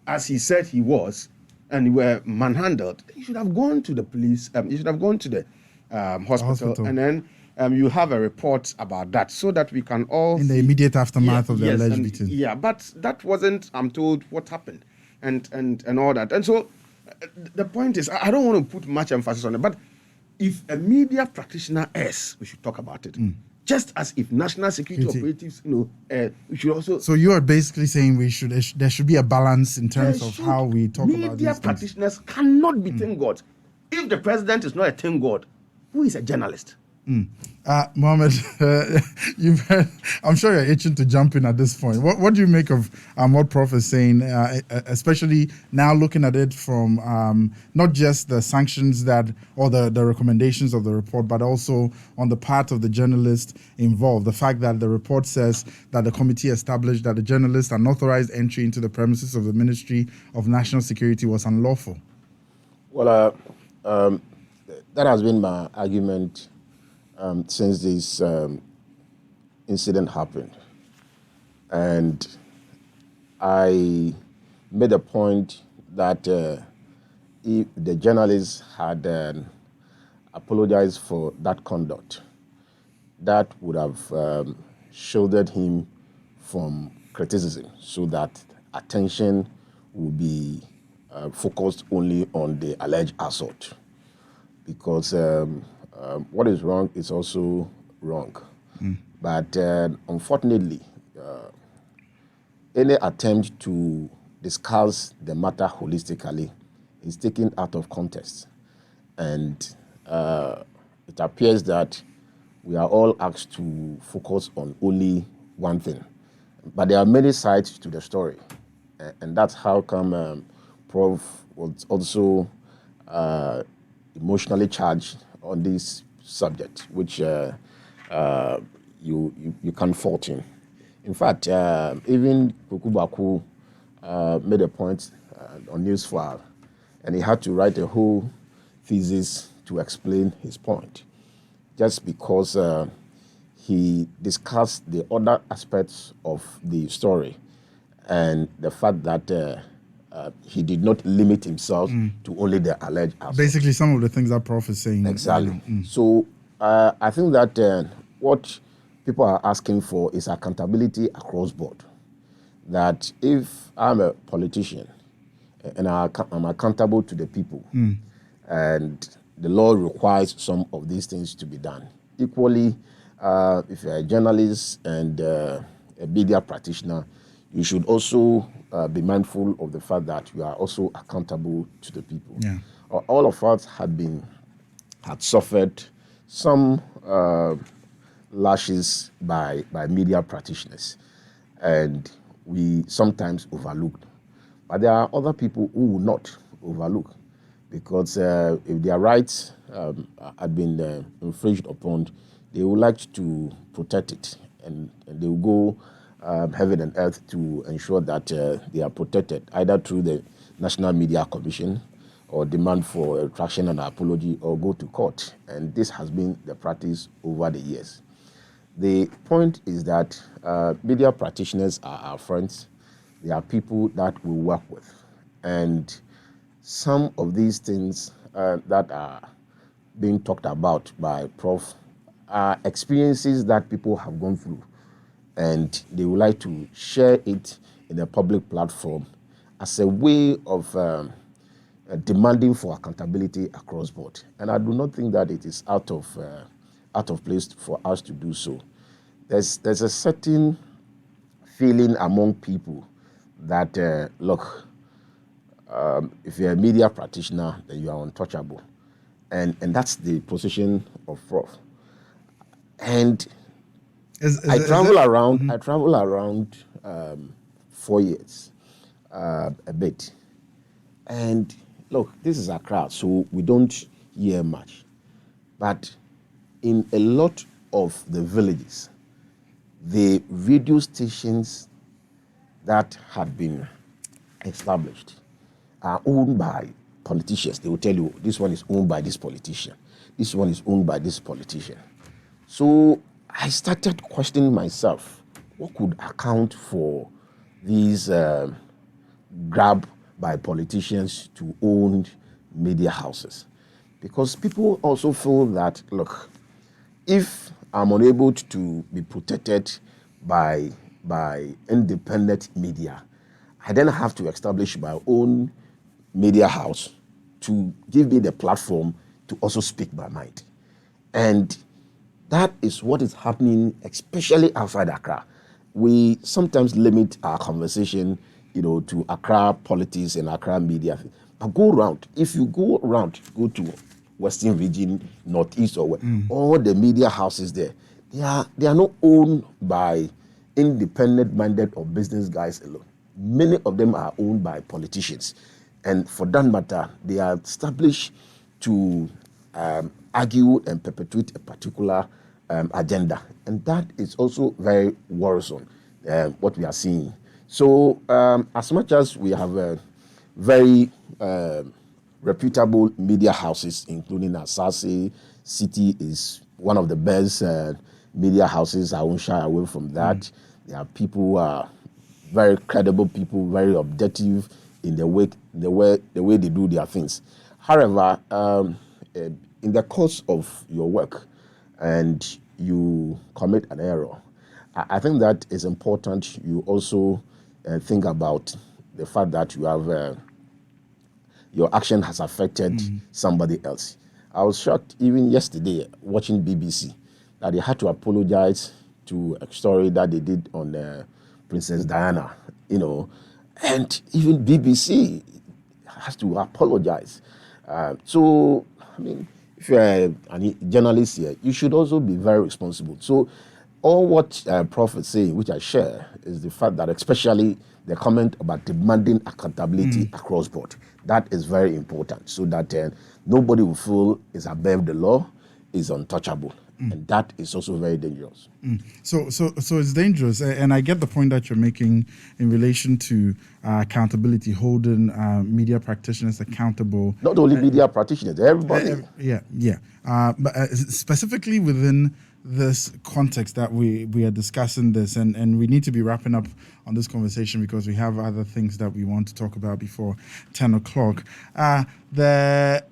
as he said he was, and you were manhandled, you should have gone to the police, you should have gone to the hospital, and then you have a report about that so that we can all... In the immediate aftermath of the alleged beating. Yeah, but that wasn't, I'm told, what happened and all that. And so the point is, I don't want to put much emphasis on it, but if a media practitioner is, we should talk about it. Just as if national security operatives, we should also... So you are basically saying there should be a balance in terms of how we talk about these things. Media practitioners cannot be thin gods. If the president is not a thin god, who is a journalist? Mohammed, you've heard, I'm sure you're itching to jump in at this point. What do you make of what Prof is saying, especially now looking at it from not just the sanctions or the recommendations of the report, but also on the part of the journalist involved? The fact that the report says that the committee established that the journalist unauthorized entry into the premises of the Ministry of National Security was unlawful. Well, that has been my argument since this incident happened. And I made a point that if the journalist had apologized for that conduct, that would have shielded him from criticism so that attention would be focused only on the alleged assault. Because what is wrong is also wrong. But unfortunately, any attempt to discuss the matter holistically is taken out of context. And it appears that we are all asked to focus on only one thing. But there are many sides to the story. And that's how come Prof was also emotionally charged on this subject, which you can't fault him. In fact, even Kukubaku made a point on Newsfile, and he had to write a whole thesis to explain his point, just because he discussed the other aspects of the story and the fact that he did not limit himself to only the alleged assault. Basically, some of the things that Prof is saying. Exactly. So I think that what people are asking for is accountability across board. That if I'm a politician and I'm accountable to the people, and the law requires some of these things to be done. Equally, if you're a journalist and a media practitioner, you should also be mindful of the fact that you are also accountable to the people. Yeah. All of us had suffered some lashes by media practitioners, and we sometimes overlooked. But there are other people who will not overlook, because if their rights had been infringed upon, they would like to protect it, and they will go heaven and earth to ensure that they are protected, either through the National Media Commission or demand for a retraction and apology or go to court. And this has been the practice over the years. The point is that media practitioners are our friends. They are people that we work with. And some of these things that are being talked about by Prof are experiences that people have gone through, and they would like to share it in a public platform as a way of demanding for accountability across board. And I do not think that it is out of place for us to do so. There's a certain feeling among people that look, if you're a media practitioner, then you are untouchable, and that's the position of Prof. And I travel around 4 years, a bit, and look, this is Accra, so we don't hear much, but in a lot of the villages, the radio stations that had been established are owned by politicians. They will tell you, this one is owned by this politician, this one is owned by this politician. So I started questioning myself, what could account for these grab by politicians to own media houses? Because people also feel that, look, if I'm unable to be protected by independent media, I then have to establish my own media house to give me the platform to also speak my mind. And that is what is happening, especially outside Accra. We sometimes limit our conversation, to Accra politics and Accra media. But go around. If you go around, go to Western region, Northeast or West, all the media houses there, they are not owned by independent-minded or business guys alone. Many of them are owned by politicians. And for that matter, they are established to argue and perpetuate a particular agenda. And that is also very worrisome, what we are seeing. So as much as we have very reputable media houses, including Asase City is one of the best media houses. I won't shy away from that. There are people who are very credible people, very objective in the way they do their things. However, in the course of your work and you commit an error, I think that is important. You also think about the fact that you have your action has affected somebody else. I was shocked even yesterday watching BBC that they had to apologize to a story that they did on Princess Diana, and even BBC has to apologize. So, I mean, if you're a journalist here, you should also be very responsible. So, all what Prof is saying, which I share, is the fact that especially the comment about demanding accountability across board. That is very important, so that nobody will feel is above the law, is untouchable. And that is also very dangerous. So it's dangerous, and I get the point that you're making in relation to accountability, holding media practitioners accountable. Not only media practitioners, everybody. But specifically within this context that we are discussing this, and we need to be wrapping up on this conversation because we have other things that we want to talk about before 10 o'clock. The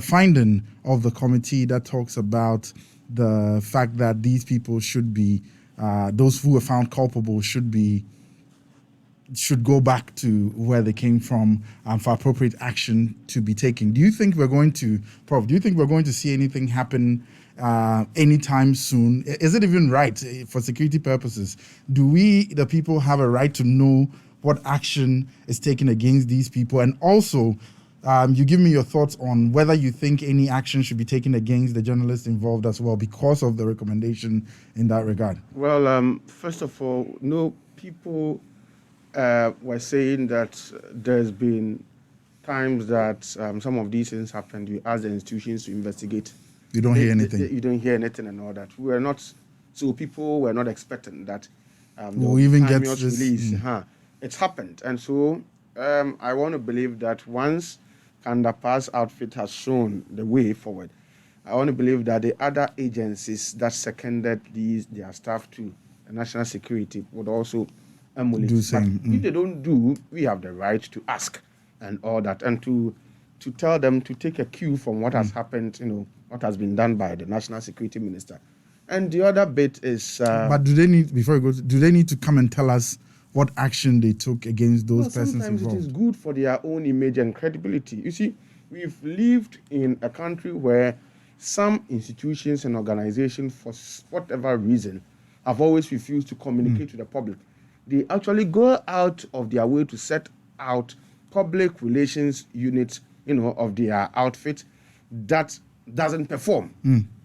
finding of the committee that talks about the fact that these people should be, those who were found culpable should go back to where they came from for appropriate action to be taken. Do you think we're going to, Prof, do you think we're going to see anything happen anytime soon? Is it even right for security purposes? Do we, the people, have a right to know what action is taken against these people? And also, you give me your thoughts on whether you think any action should be taken against the journalists involved as well because of the recommendation in that regard. Well, first of all, no, people were saying that there's been times that some of these things happened. You ask the institutions to investigate. You don't hear anything. You don't hear anything and all that. We were not, so people were not expecting that. We'll even get this. Release. It's happened, and so I want to believe that once Kandapa's outfit has shown the way forward, I want to believe that the other agencies that seconded their staff to the national security would also emulate. Do same. But if they don't do, we have the right to ask and all that, and to tell them to take a cue from what has happened, what has been done by the national security minister. And the other bit is... but do they need, before you go, do they need to come and tell us what action they took against those persons sometimes involved? It is good for their own image and credibility. You see, we've lived in a country where some institutions and organizations, for whatever reason, have always refused to communicate to the public. They actually go out of their way to set out public relations units, of their outfit that doesn't perform.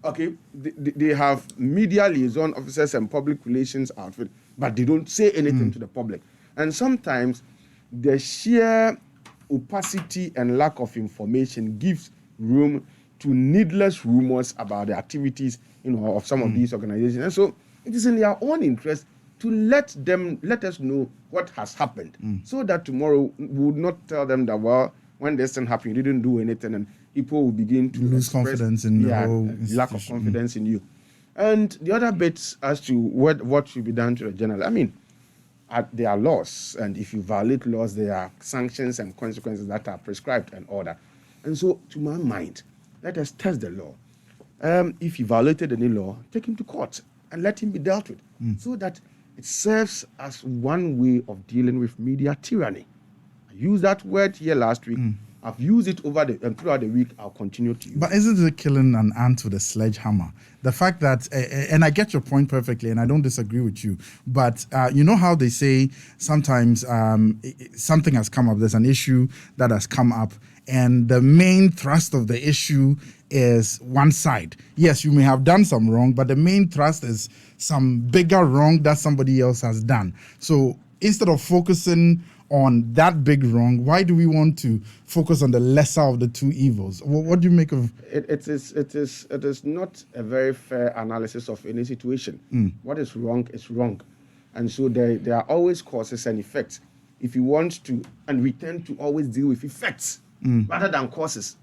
Okay, they have media liaison officers and public relations outfit, but they don't say anything to the public. And sometimes the sheer opacity and lack of information gives room to needless rumors about the activities, of some of these organizations. And so it is in their own interest to let us know what has happened, so that tomorrow we would not tell them that, well, when this thing happened, you didn't do anything, and people will begin to lose confidence in the whole lack of confidence in you. And the other bits as to what should be done to the journalist. I mean, there are laws, and if you violate laws, there are sanctions and consequences that are prescribed and ordered. And so, to my mind, let us test the law. If he violated any law, take him to court and let him be dealt with, so that it serves as one way of dealing with media tyranny. I used that word here last week. I've used it throughout the week. I'll continue to use it. But isn't it killing an ant with a sledgehammer? The fact that, and I get your point perfectly, and I don't disagree with you, but you know how they say sometimes something has come up, there's an issue that has come up, and the main thrust of the issue is one side. Yes, you may have done some wrong, but the main thrust is some bigger wrong that somebody else has done. So instead of focusing on that big wrong, why do we want to focus on the lesser of the two evils? What do you make of it? It is not a very fair analysis of any situation. What is wrong is wrong, and so there are always causes and effects. If you want to, and we tend to always deal with effects rather than causes.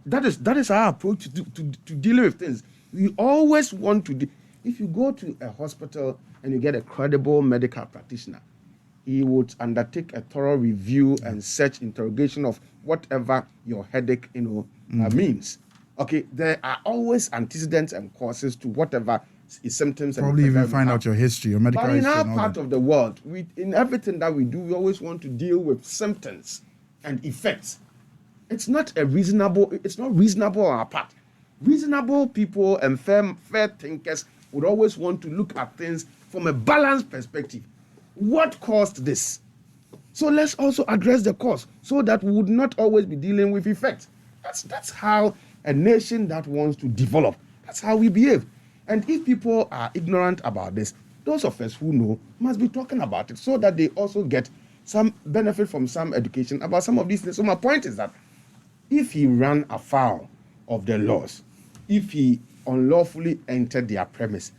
That is our approach to dealing with things. We always want to. If you go to a hospital and you get a credible medical practitioner, he would undertake a thorough review and search interrogation of whatever your headache, means. Okay, there are always antecedents and causes to whatever is symptoms. Probably even find out your history, your medical history. But in our part of the world, in everything that we do, we always want to deal with symptoms and effects. It's not reasonable on our part. Reasonable people and fair thinkers would always want to look at things from a balanced perspective. What caused this? So let's also address the cause, so that we would not always be dealing with effects. That's how a nation that wants to develop, that's how we behave. And if people are ignorant about this, those of us who know must be talking about it, so that they also get some benefit from some education about some of these things. So my point is that if he ran afoul of the laws, if he unlawfully entered their premise,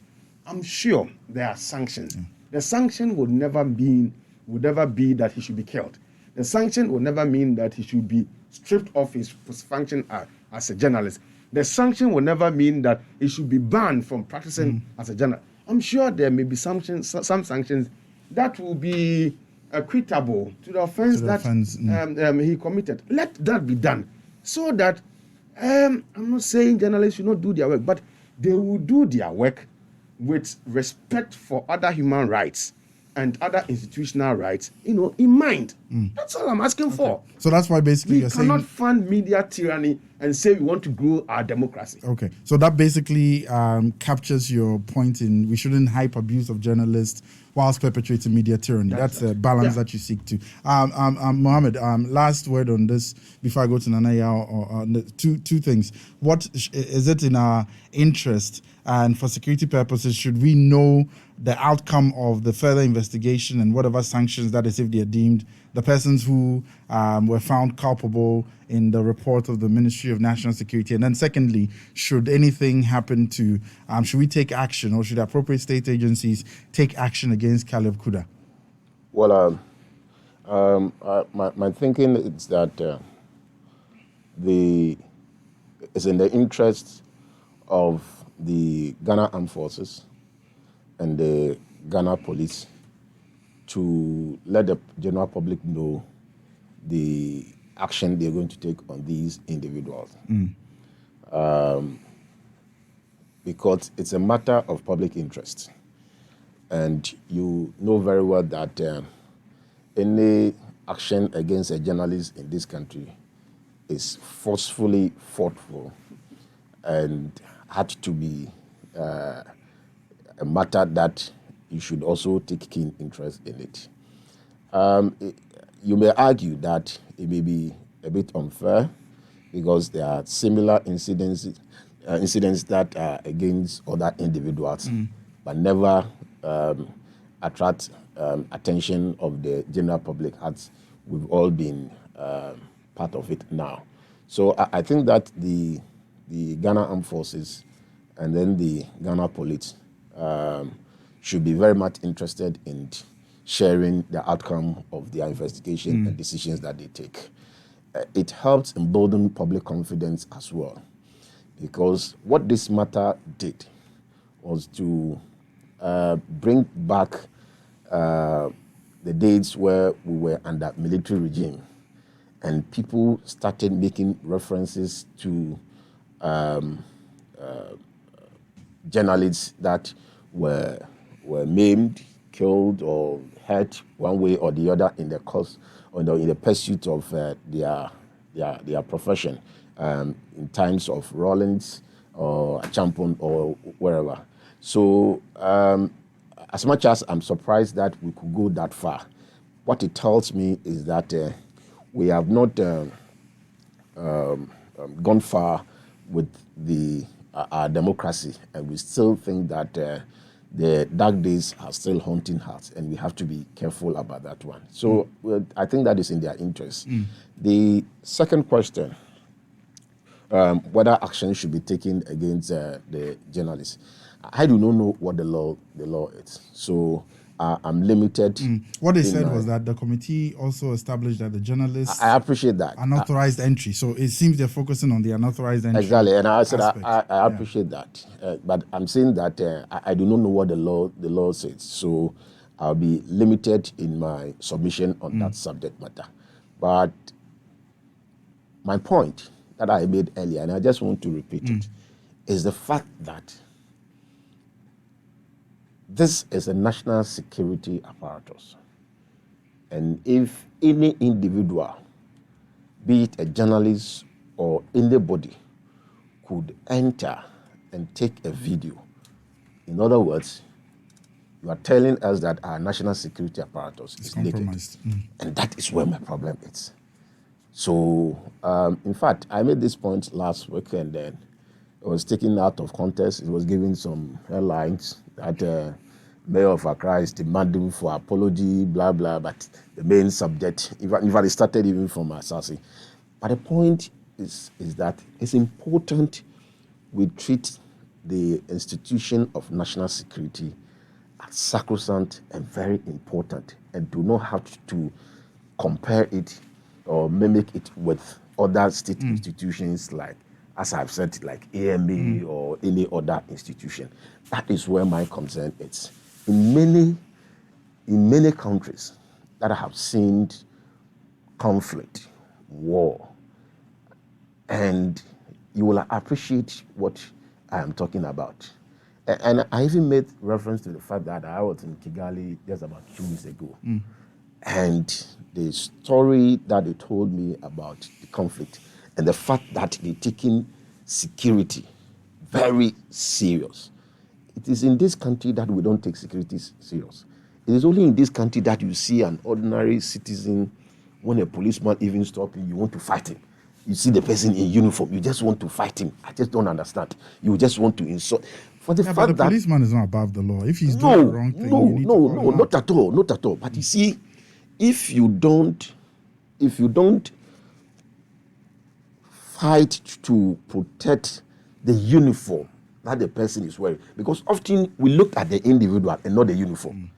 I'm sure there are sanctions. The sanction would never be that he should be killed. The sanction would never mean that he should be stripped of his function as a journalist. the sanction will never mean that it should be banned from practicing as a journalist. I'm sure there may be some sanctions that will be equitable to the offense he committed. Let that be done, so that I'm not saying journalists should not do their work, but they will do their work with respect for other human rights and other institutional rights, in mind. That's all I'm asking for. So that's why basically We you're cannot saying... fund media tyranny and say we want to grow our democracy. Okay, so that basically captures your point in we shouldn't hype abuse of journalists whilst perpetuating media tyranny. That's a balance that you seek to. Mohammed, last word on this before I go to Nanaya. Or two things. What is it in our interest, and for security purposes, should we know the outcome of the further investigation and whatever sanctions that is, if they are deemed, the persons who were found culpable in the report of the Ministry of National Security? And then secondly, should anything happen to, should we take action, or should appropriate state agencies take action against Caleb Kuda? Well, my thinking is that it's in the interest of the Ghana Armed Forces and the Ghana Police to let the general public know the action they're going to take on these individuals. Because it's a matter of public interest. And you know very well that any action against a journalist in this country is forcefully fought for and had to be a matter that you should also take keen interest in it. You may argue that it may be a bit unfair because there are similar incidents that are against other individuals, but never attract attention of the general public, as we've all been part of it now. So I think that the Ghana Armed Forces and then the Ghana Police should be very much interested in sharing the outcome of their investigation and decisions that they take. It helps embolden public confidence as well, because what this matter did was to bring back the days where we were under military regime, and people started making references to journalists that were maimed, killed, or hurt one way or the other in the course, or in the pursuit of their profession, in times of Rawlins or Champon or wherever. So, as much as I'm surprised that we could go that far, what it tells me is that we have not gone far with our democracy, and we still think that the dark days are still haunting hearts, and we have to be careful about that one. So I think that is in their interest. The second question, whether action should be taken against the journalists, I do not know what the law is. So I'm limited. What they said was that the committee also established that the journalists I appreciate that. Unauthorized entry. So it seems they're focusing on the unauthorized entry. Exactly, and I said aspect. I appreciate that. But I'm saying that I do not know what the law says. So I'll be limited in my submission on that subject matter. But my point that I made earlier, and I just want to repeat it, is the fact that this is a national security apparatus. And if any individual, be it a journalist or anybody, could enter and take a video, in other words, you are telling us that our national security apparatus is naked. And that is where my problem is. So, in fact, I made this point last week, and then it was taken out of context. It was giving some headlines that Mayor of Accra is demanding for apology, blah, blah, but the main subject, in fact, it started even from Asasi. But the point is that it's important we treat the institution of national security as sacrosanct and very important, and do not have to compare it or mimic it with other state institutions like as I've said, like AMA or any other institution. That is where my concern is. In many countries that have seen conflict, war, and you will appreciate what I am talking about. And I even made reference to the fact that I was in Kigali just about 2 weeks ago. And the story that they told me about the conflict and the fact that they're taking security very serious. It is in this country that we don't take security serious. It is only in this country that you see an ordinary citizen, when a policeman even stops you, you want to fight him. You see the person in uniform, you just want to fight him. I just don't understand. You just want to insult. For the Yeah, fact but the that policeman is not above the law. If he's doing the wrong thing, you need to call him not out. at all, not at all. But you see, if you don't fight to protect the uniform that the person is wearing, because often we look at the individual and not the uniform.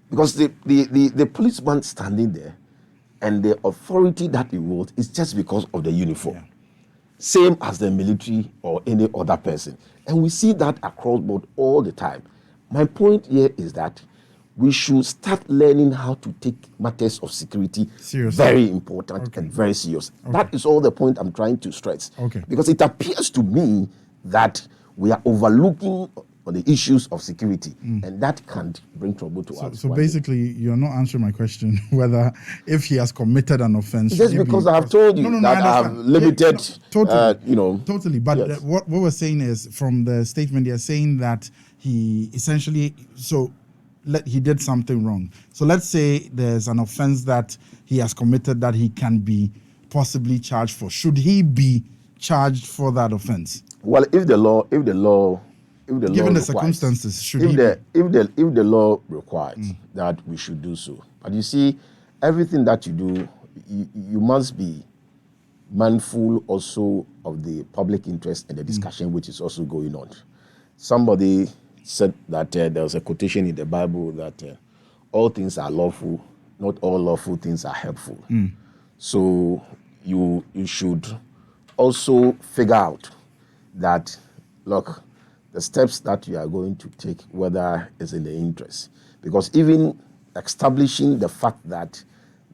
Because the policeman standing there and the authority that he holds is just because of the uniform. Yeah. Same as the military or any other person. And we see that across board all the time. My point here is that we should start learning how to take matters of security Seriously. very important and very serious. That is all the point I'm trying to stress. Okay. Because it appears to me that we are overlooking on the issues of security, and that can bring trouble to us. So one day. basically, you're not answering my question whether if he has committed an offense. Just should he because be- I have told you that I have understand. limited, totally, totally. But yes. what we're saying is, from the statement, they're saying that he essentially he did something wrong. So let's say there's an offense that he has committed that he can be possibly charged for. Should he be charged for that offense? Well, if the law Given law the requires, circumstances, should if he? the law requires that we should do so. But you see, everything that you do, you must be mindful also of the public interest and the discussion which is also going on. Somebody said that there was a quotation in the Bible that all things are lawful, not all lawful things are helpful. So you should also figure out that, look, the steps that you are going to take, whether it's in the interest. Because even establishing the fact that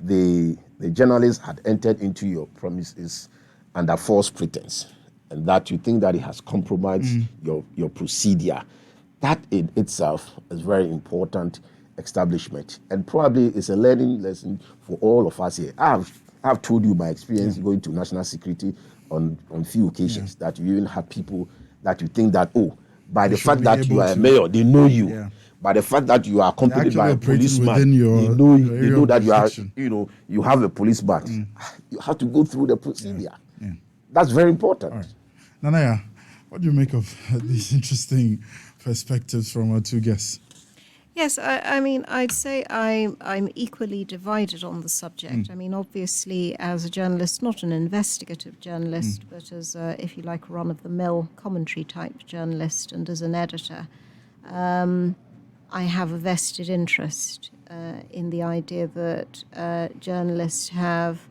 the journalist had entered into your premises under false pretense, and that you think that it has compromised your procedure, that in itself is very important establishment. And probably it's a learning lesson for all of us here. I've told you my experience going to national security on few occasions that you even have people that you think that, by the should fact be that you able are a to- mayor, they know you. Yeah. By the fact that you are accompanied by a actually operating policeman, within your they know area of that you are, jurisdiction. you have a policeman. You have to go through the procedure. Yeah. That's very important. All right. Nanaya, what do you make of these interesting perspectives from our two guests? Yes, I mean, I'd say I'm equally divided on the subject. I mean, obviously, as a journalist, not an investigative journalist, but as, if you like, a run-of-the-mill commentary type journalist, and as an editor, I have a vested interest in the idea that journalists have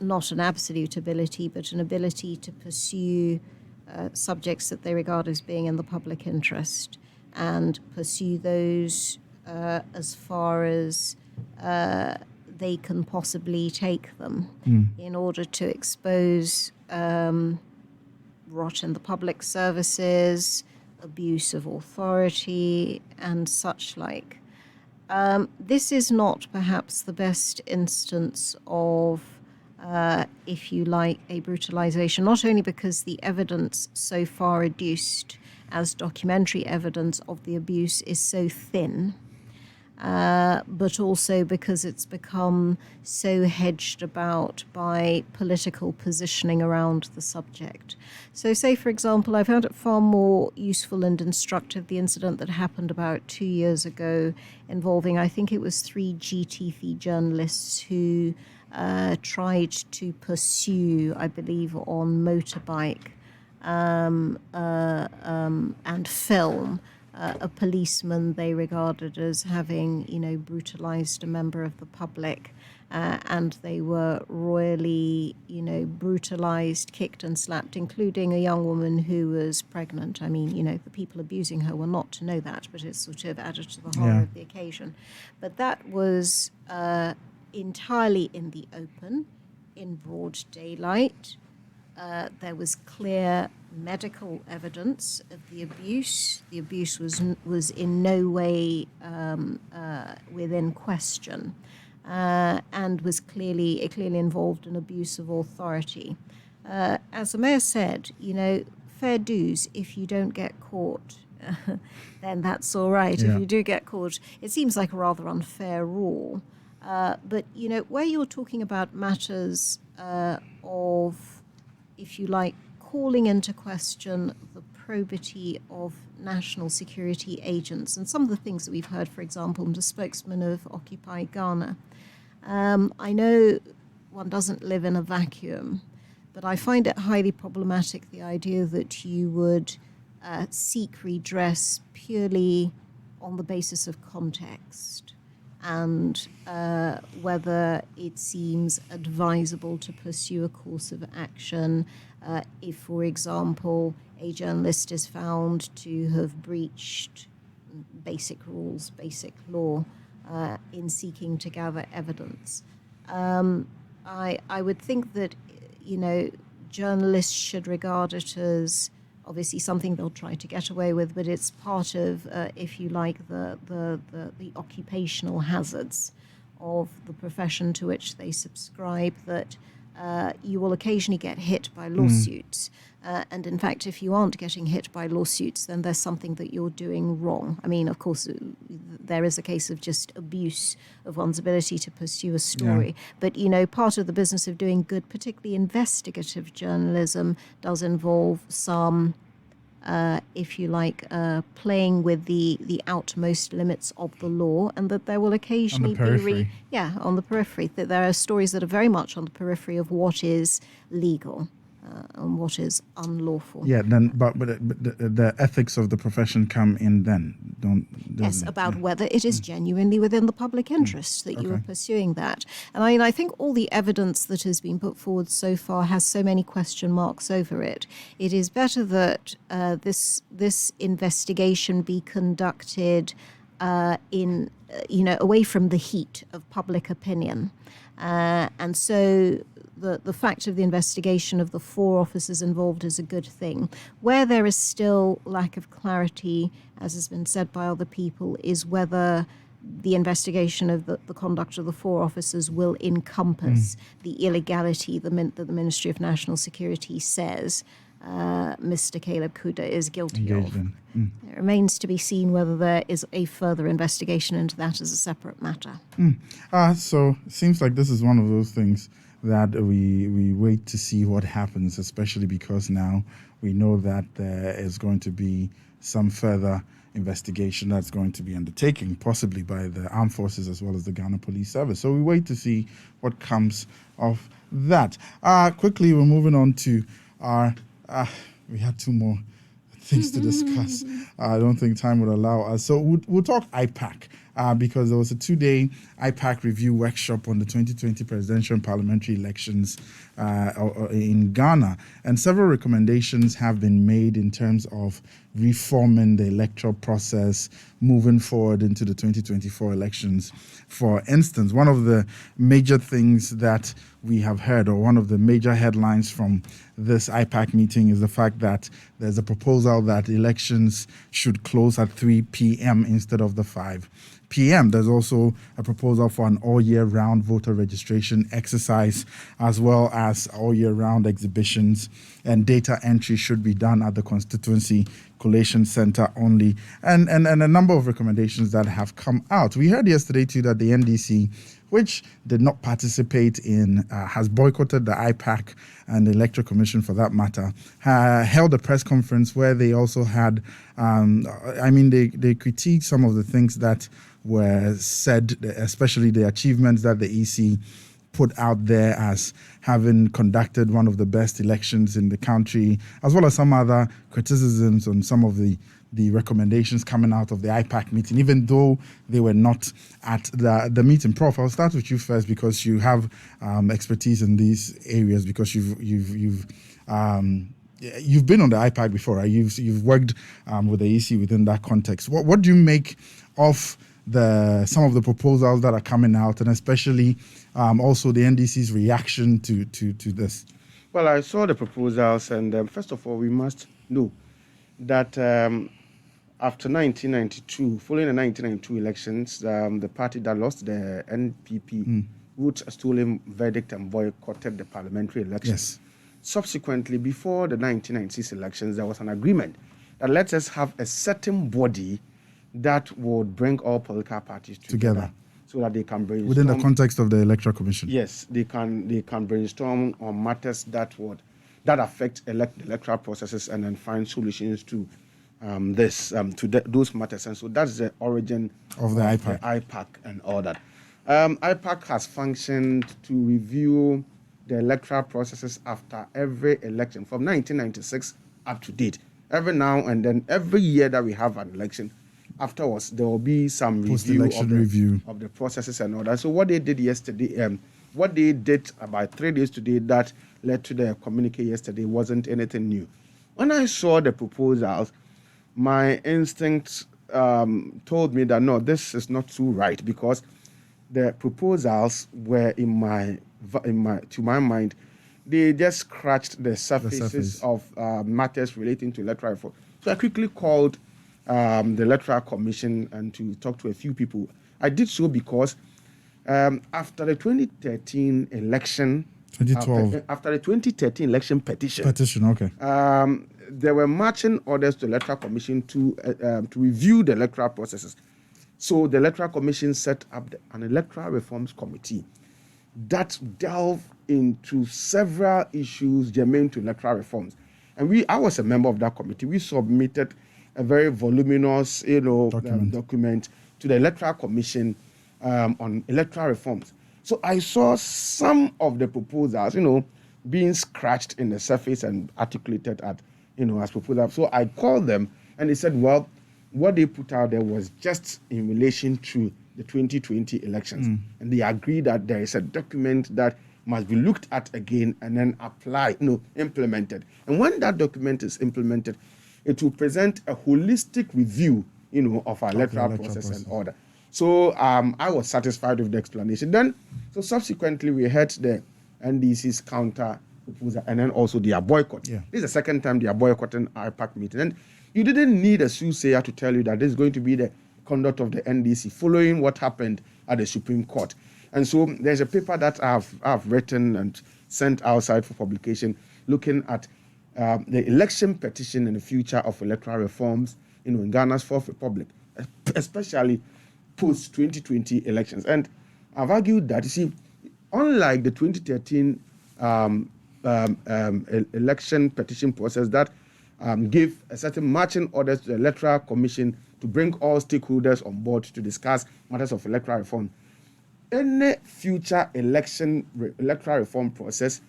not an absolute ability, but an ability to pursue subjects that they regard as being in the public interest, and pursue those as far as they can possibly take them in order to expose rot in the public services, abuse of authority, and such like. This is not perhaps the best instance of, if you like, a brutalization, not only because the evidence so far adduced as documentary evidence of the abuse is so thin, but also because it's become so hedged about by political positioning around the subject. So say, for example, I found it far more useful and instructive the incident that happened about 2 years ago involving, I think it was 3 GTV journalists who tried to pursue, I believe, on motorbike and film, a policeman they regarded as having, brutalized a member of the public, and they were royally, brutalized, kicked and slapped, including a young woman who was pregnant. I mean, the people abusing her were not to know that, but it sort of added to the horror of the occasion. But that was entirely in the open, in broad daylight. There was clear medical evidence of the abuse. The abuse was in no way within question, and was clearly involved in abuse of authority. As the mayor said, fair dues. If you don't get caught, then that's all right. Yeah. If you do get caught, it seems like a rather unfair rule. But where you're talking about matters of, if you like, calling into question the probity of national security agents, and some of the things that we've heard, for example, from the spokesman of Occupy Ghana. I know one doesn't live in a vacuum, but I find it highly problematic, the idea that you would seek redress purely on the basis of context, and whether it seems advisable to pursue a course of action if, for example, a journalist is found to have breached basic rules, basic law, in seeking to gather evidence. I would think that, journalists should regard it as obviously something they'll try to get away with, but it's part of, if you like, the occupational hazards of the profession to which they subscribe, that you will occasionally get hit by lawsuits. And in fact, if you aren't getting hit by lawsuits, then there's something that you're doing wrong. I mean, of course, there is a case of just abuse of one's ability to pursue a story. Yeah. But, part of the business of doing good, particularly investigative journalism, does involve some, if you like, playing with the outmost limits of the law, and that there will occasionally be on the periphery. That there are stories that are very much on the periphery of what is legal. And what is unlawful. Yeah, then, but the ethics of the profession come in then, about whether it is genuinely within the public interest that you are pursuing that. And I think all the evidence that has been put forward so far has so many question marks over it. It is better that this investigation be conducted in away from the heat of public opinion, and so. The fact of the investigation of the 4 officers involved is a good thing. Where there is still lack of clarity, as has been said by other people, is whether the investigation of the conduct of the 4 officers will encompass the illegality that the Ministry of National Security says Mr. Caleb Kuda is guilty of. It remains to be seen whether there is a further investigation into that as a separate matter. So it seems like this is one of those things that we wait to see what happens, especially because now we know that there is going to be some further investigation that's going to be undertaken, possibly by the armed forces as well as the Ghana Police Service. So we wait to see what comes of that. Quickly, we're moving on to our... we had 2 more things to discuss. I don't think time would allow us. So we'll talk IPAC. Because there was a 2-day IPAC review workshop on the 2020 presidential and parliamentary elections in Ghana. And several recommendations have been made in terms of reforming the electoral process, moving forward into the 2024 elections. For instance, one of the major things that we have heard, or one of the major headlines from this IPAC meeting, is the fact that there's a proposal that elections should close at 3 p.m. instead of the 5 p.m. There's also a proposal for an all-year-round voter registration exercise, as well as all-year-round exhibitions, and data entry should be done at the Constituency Collation Center only, and a number of recommendations that have come out. We heard yesterday, too, that the NDC, which did not participate in, has boycotted the IPAC and the Electoral Commission, for that matter, held a press conference where they also had, they critiqued some of the things that were said, especially the achievements that the EC put out there as having conducted one of the best elections in the country, as well as some other criticisms on some of the the recommendations coming out of the IPAC meeting, even though they were not at the meeting. Prof, I'll start with you first because you have expertise in these areas, because you've been on the IPAC before, right? You've worked with the EC within that context. What do you make of some of the proposals that are coming out, and especially also the NDC's reaction to this? Well, I saw the proposals, and first of all, we must know that after 1992, following the 1992 elections, the party that lost, the NPP, wrote a stolen verdict and boycotted the parliamentary elections. Yes. Subsequently, before the 1996 elections, there was an agreement that let us have a certain body that would bring all political parties together so that they can brainstorm. Within the context of the Electoral Commission. Yes, they can brainstorm on matters that affect the electoral processes and then find solutions to those matters. And so that's the origin of the IPAC. IPAC and all that. IPAC has functioned to review the electoral processes after every election from 1996 up to date. Every now and then, every year that we have an election, afterwards there will be some review of the processes and all that. So what they did yesterday, what they did about 3 days today that led to the communique yesterday wasn't anything new. When I saw the proposals, my instinct told me that no, this is not too right, because the proposals were to my mind, they just scratched the surface of matters relating to electoral reform. So I quickly called the Electoral Commission and to talk to a few people. I did so because after the 2013 election, 2012, after the 2013 election petition, okay, there were marching orders to the Electoral Commission to review the electoral processes. So the Electoral Commission set up an electoral reforms committee that delved into several issues germane to electoral reforms. And I was a member of that committee. We submitted a very voluminous, document to the Electoral Commission on electoral reforms. So I saw some of the proposals, being scratched in the surface and articulated as proposals. So I called them, and they said, well, what they put out there was just in relation to the 2020 elections. And they agreed that there is a document that must be looked at again and then implemented. And when that document is implemented, it will present a holistic review, of our electoral process and order. So I was satisfied with the explanation. Then, so subsequently, we heard the NDC's counter proposal and then also their boycott. Yeah. This is the second time they are boycotting IPAC meeting. And you didn't need a soothsayer to tell you that this is going to be the conduct of the NDC following what happened at the Supreme Court. And so there's a paper that I've written and sent outside for publication looking at the election petition and the future of electoral reforms, in Ghana's Fourth Republic, especially post-2020 elections. And I've argued that, unlike the 2013 election petition process that gave a certain marching orders to the Electoral Commission to bring all stakeholders on board to discuss matters of electoral reform, any future electoral reform process,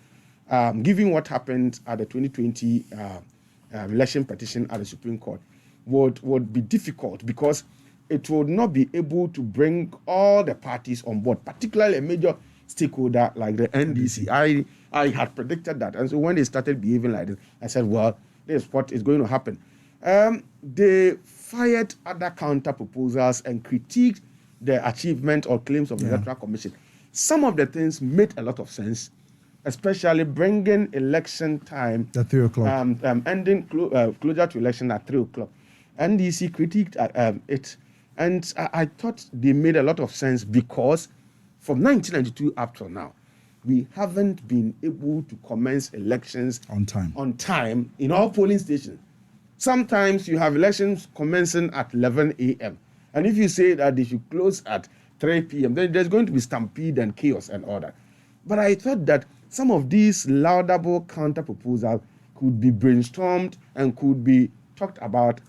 given what happened at the 2020 election petition at the Supreme Court, would be difficult because it would not be able to bring all the parties on board, particularly a major stakeholder like the NDC. I had predicted that. And so when they started behaving like this, I said, well, this is what is going to happen. They fired other counter proposals and critiqued the achievement or claims of the Electoral Commission. Some of the things made a lot of sense, especially bringing election time at 3 o'clock, ending closer to election at 3 o'clock. NDC critiqued it, and I thought they made a lot of sense because from 1992 up till now, we haven't been able to commence elections on time in all polling stations. Sometimes you have elections commencing at 11 a.m. And if you say that they should close at 3 p.m., then there's going to be stampede and chaos and all that. But I thought that some of these laudable counter proposals could be brainstormed and could be talked about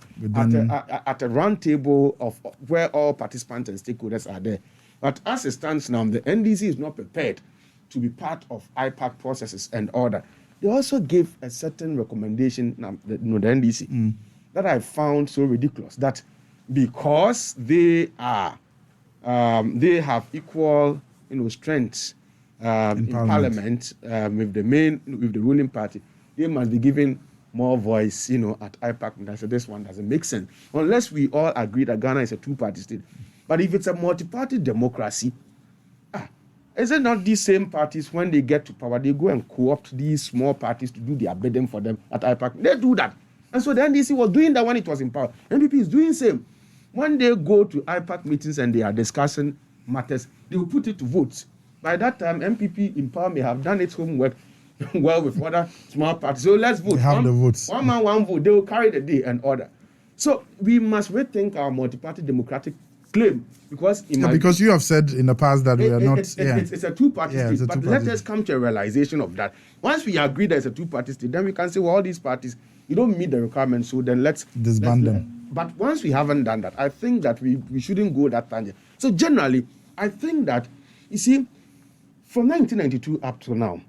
at a round table of where all participants and stakeholders are there. But as it stands now, the NDC is not prepared to be part of IPAC processes and order. They also gave a certain recommendation, the NDC, that I found so ridiculous, that because they have equal, strengths in parliament with the ruling party, they must be given more voice, at IPAC. And I said, this one doesn't make sense unless we all agree that Ghana is a two-party state. But if it's a multi-party democracy, is it not these same parties, when they get to power, they go and co-opt these small parties to do their bidding for them at IPAC? They do that. And so the NDC was doing that when it was in power. NPP is doing the same. When they go to IPAC meetings and they are discussing matters, they will put it to votes. By that time, MPP in power may have done its homework well with other small parties. So let's vote. They have the votes. One man, one vote. They will carry the day and order. So we must rethink our multi-party democratic claim, because because you have said in the past that we are not. It's a two-party state, but let us come to a realization of that. Once we agree there's a two-party state, then we can say, well, all these parties, you don't meet the requirements, so then let's disband them. But once we haven't done that, I think that we shouldn't go that tangent. So generally, I think that, you see, from 1992 up to now,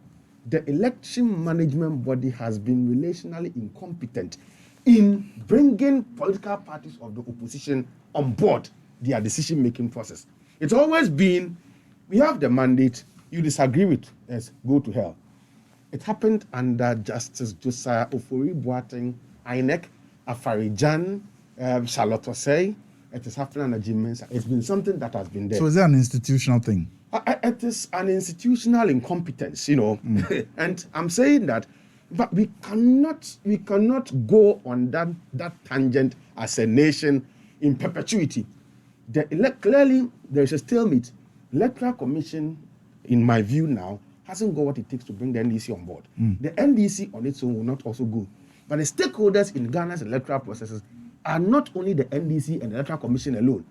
the election management body has been relationally incompetent in bringing political parties of the opposition on board their decision-making process. It's always been, we have the mandate, you disagree with us, go to hell. It happened under Justice Josiah Ofori-Boateng, INEC, Afarijan, Charlotte Osei. It is happening under Jim Mensah. It's been something that has been there. So is that an institutional thing? It is an institutional incompetence, and I'm saying that, but we cannot go on that tangent as a nation in perpetuity. Clearly, there is a stalemate. Electoral Commission, in my view now, hasn't got what it takes to bring the NDC on board. The NDC on its own will not also go. But the stakeholders in Ghana's electoral processes are not only the NDC and the Electoral Commission alone.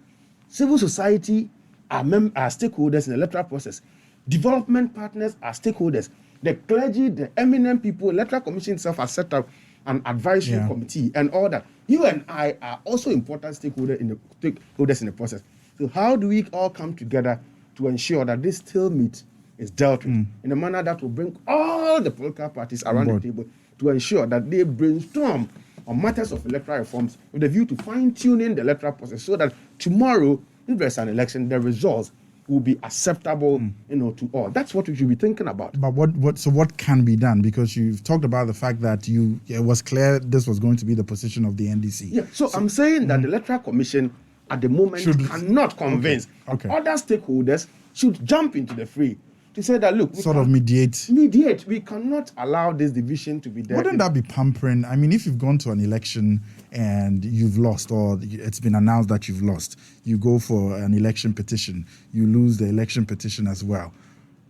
Civil society are stakeholders in the electoral process. Development partners are stakeholders. The clergy, the eminent people, Electoral Commission itself has set up an advisory committee and all that. You and I are also important stakeholders in the process. So how do we all come together to ensure that this stalemate is dealt with in a manner that will bring all the political parties around the table to ensure that they brainstorm on matters of electoral reforms with a view to fine-tuning the electoral process, so that tomorrow, if there's an election, the results will be acceptable, to all. That's what we should be thinking about. But what can be done? Because you've talked about the fact that it was clear this was going to be the position of the NDC. Yeah. So I'm saying that the Electoral Commission at the moment cannot convince. Okay. Other stakeholders should jump into the fray to say that, look, mediate. We cannot allow this division to be there. Wouldn't that be pampering? I mean, if you've gone to an election and you've lost, or it's been announced that you've lost, you go for an election petition, you lose the election petition as well.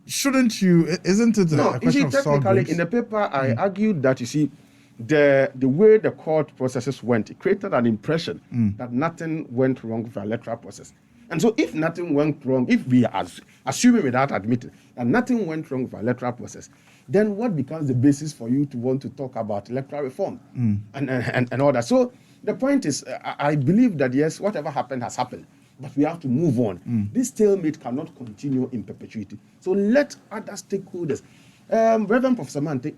Shouldn't you? Isn't it a question of technically, in the paper, I argued that, you see, the way the court processes went, it created an impression that nothing went wrong with the electoral process. And so if nothing went wrong, if we are assuming without admitting that nothing went wrong with the electoral process, then what becomes the basis for you to want to talk about electoral reform and all that? So the point is, I believe that, yes, whatever happened has happened, but we have to move on. This stalemate cannot continue in perpetuity. So let other stakeholders, Reverend Professor Mante,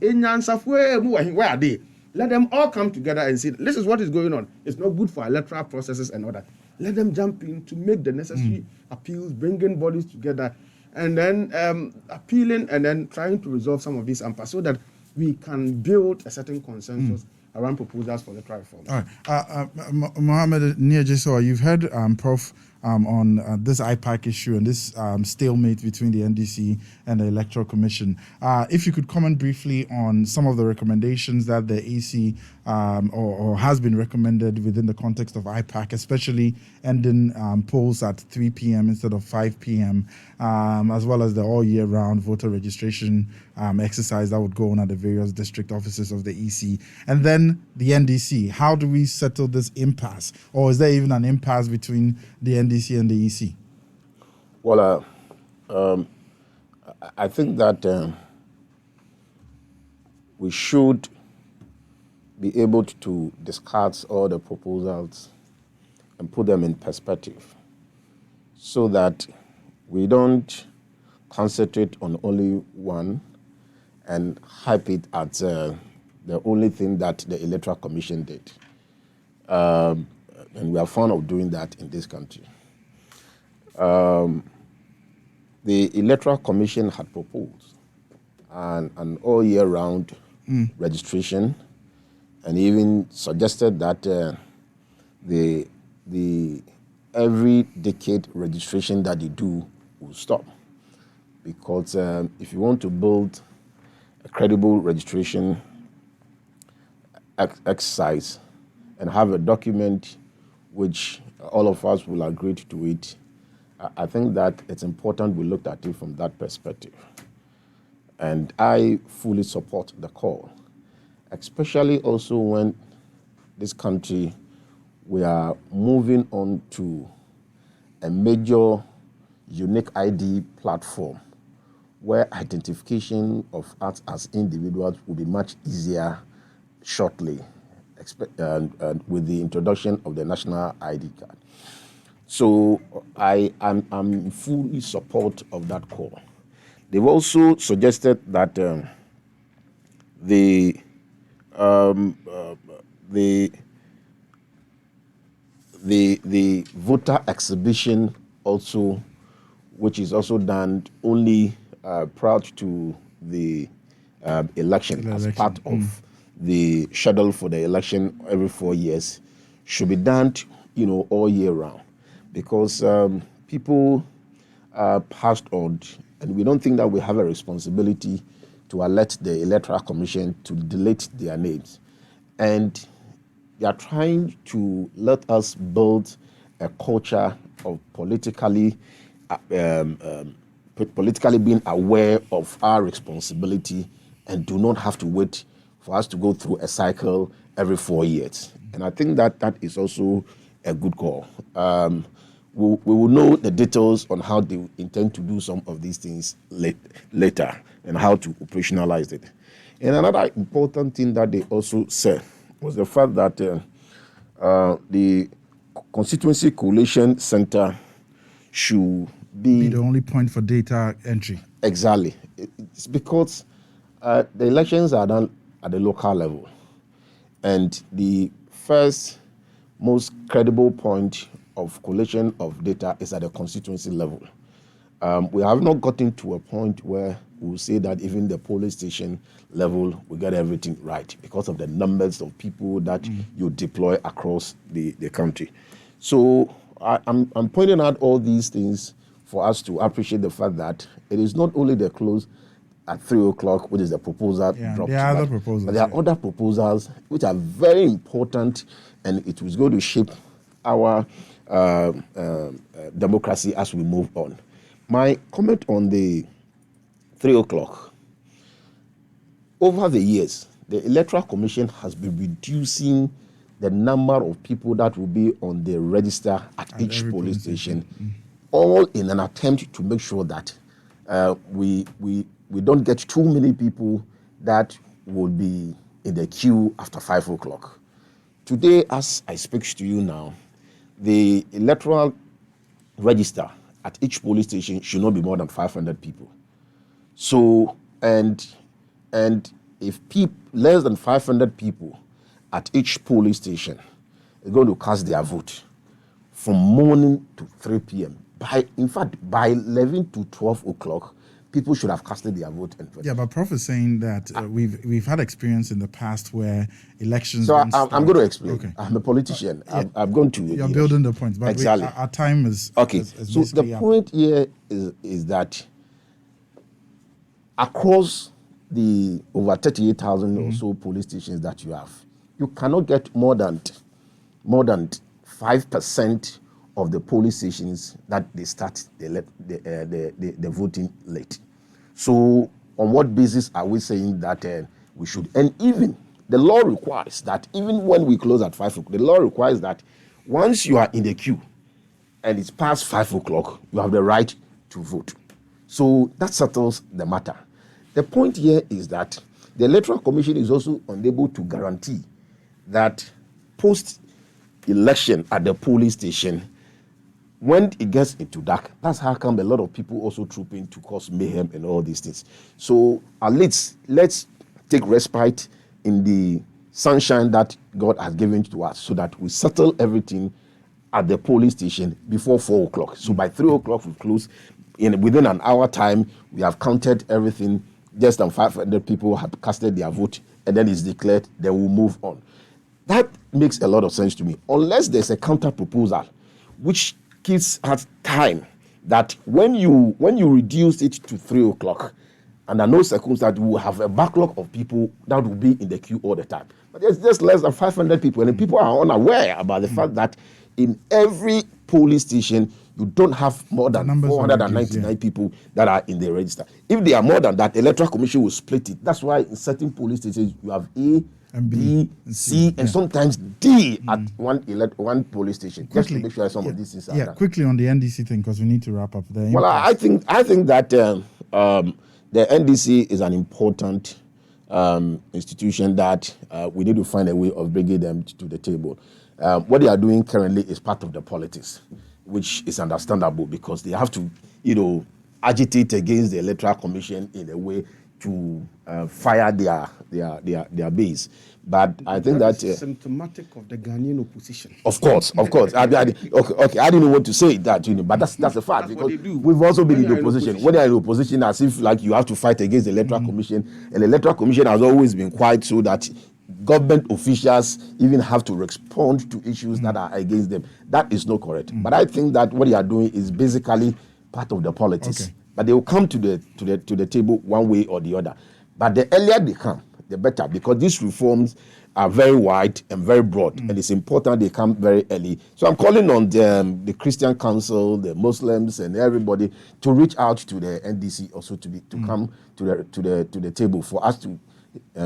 where are they? Let them all come together and say, this is what is going on. It's not good for electoral processes and all that. Let them jump in to make the necessary appeals, bringing bodies together, and then appealing and then trying to resolve some of these impasses so that we can build a certain consensus around proposals for electoral reform. All right. Mohammed Niajisoa, you've heard Prof. On this IPAC issue and this stalemate between the NDC and the Electoral Commission. If you could comment briefly on some of the recommendations that the EC or has been recommended within the context of IPAC, especially ending polls at 3 p.m. instead of 5 p.m., as well as the all-year-round voter registration exercise that would go on at the various district offices of the EC. And then the NDC. How do we settle this impasse? Or is there even an impasse between the NDC and the EC? Well, I think that we should be able to discuss all the proposals and put them in perspective so that we don't concentrate on only one and hype it as the only thing that the Electoral Commission did. and we are fond of doing that in this country. The Electoral Commission had proposed an all year round registration, and even suggested that the every decade registration that they do will stop, because if you want to build a credible registration exercise and have a document which all of us will agree to it, I think that it's important we looked at it from that perspective. And I fully support the call, especially also when this country, we are moving on to a major unique ID platform where identification of us as individuals will be much easier shortly, and with the introduction of the national ID card. So I'm in fully support of that call. They've also suggested that the voter exhibition also, which is also done only prior to the election as part of the schedule for the election every 4 years, should be done, all year round, because people passed on, and we don't think that we have a responsibility to alert the Electoral Commission to delete their names. And they are trying to let us build a culture of politically being aware of our responsibility and do not have to wait for us to go through a cycle every 4 years. And I think that is also a good call. We will know the details on how they intend to do some of these things later and how to operationalize it. And another important thing that they also said was the fact that the Constituency Coalition Center should be the only point for data entry. Exactly. It's because the elections are done at the local level, and the first most credible point of collation of data is at the constituency level. We have not gotten to a point where we'll say that even the polling station level will get everything right because of the numbers of people that you deploy across the country. So I'm pointing out all these things for us to appreciate the fact that it is not only the close at 3:00, which is the proposal dropped. There are other proposals. But there are other proposals which are very important, and it was going to shape our democracy as we move on. My comment on the 3:00. Over the years, the Electoral Commission has been reducing the number of people that will be on the register at each police station, all in an attempt to make sure that we don't get too many people that will be in the queue after 5:00. Today, as I speak to you now, the electoral register at each police station should not be more than 500 people. So, and if less than 500 people at each polling station are going to cast their vote from morning to 3 p.m. In fact, by 11 to 12 o'clock, people should have casted their vote. Yeah, but Prof is saying that we've had experience in the past where elections. So I'm going to explain. Okay. I'm a politician. I've gone to. You're building the points, but exactly. Our time is okay. So the point here is that across the over 38,000 or so police stations that you have, you cannot get more than 5% of the police stations that they start the voting late. So on what basis are we saying that we should? And even the law requires that even when we close at 5 o'clock, the law requires that once you are in the queue and it's past 5 o'clock, you have the right to vote. So that settles the matter. The point here is that the Electoral Commission is also unable to guarantee that post-election at the polling station, when it gets into dark, that's how come a lot of people also troop in to cause mayhem and all these things. So at least let's take respite in the sunshine that God has given to us so that we settle everything at the polling station before 4 o'clock. So by 3 o'clock, we close. Within an hour time, we have counted everything. Less than 500 people have casted their vote, and then it's declared. Then we'll move on. That makes a lot of sense to me. Unless there's a counter proposal, which gives us time that when you reduce it to 3 o'clock, under no circumstance we will have a backlog of people that will be in the queue all the time. But there's just less than 500 people, and people are unaware about the fact that in every polling station, you don't have more than 499 people that are in the register. If there are more than that, the Electoral Commission will split it. That's why in certain polling stations, you have A, and B, C, and sometimes D at one polling station. Quickly, just to make sure some of these things are done. Quickly on the NDC thing, because we need to wrap up there. Well, I think that the NDC is an important institution that we need to find a way of bringing them to the table. What they are doing currently is part of the politics, which is understandable because they have to, agitate against the Electoral Commission in a way to fire their base. But I think that is symptomatic of the Ghanaian opposition. Of course. Okay. I didn't know what to say that, but that's a fact because we've also been in the opposition. When you're in opposition, as if like you have to fight against the Electoral Commission, and the Electoral Commission has always been quiet so that government officials even have to respond to issues that are against them. That is not correct. But I think that what they are doing is basically part of the politics. Okay. But they will come to the table one way or the other. But the earlier they come, the better, because these reforms are very wide and very broad, and it's important they come very early. So I'm calling on the Christian Council, the Muslims, and everybody to reach out to the NDC also to come to the table for us to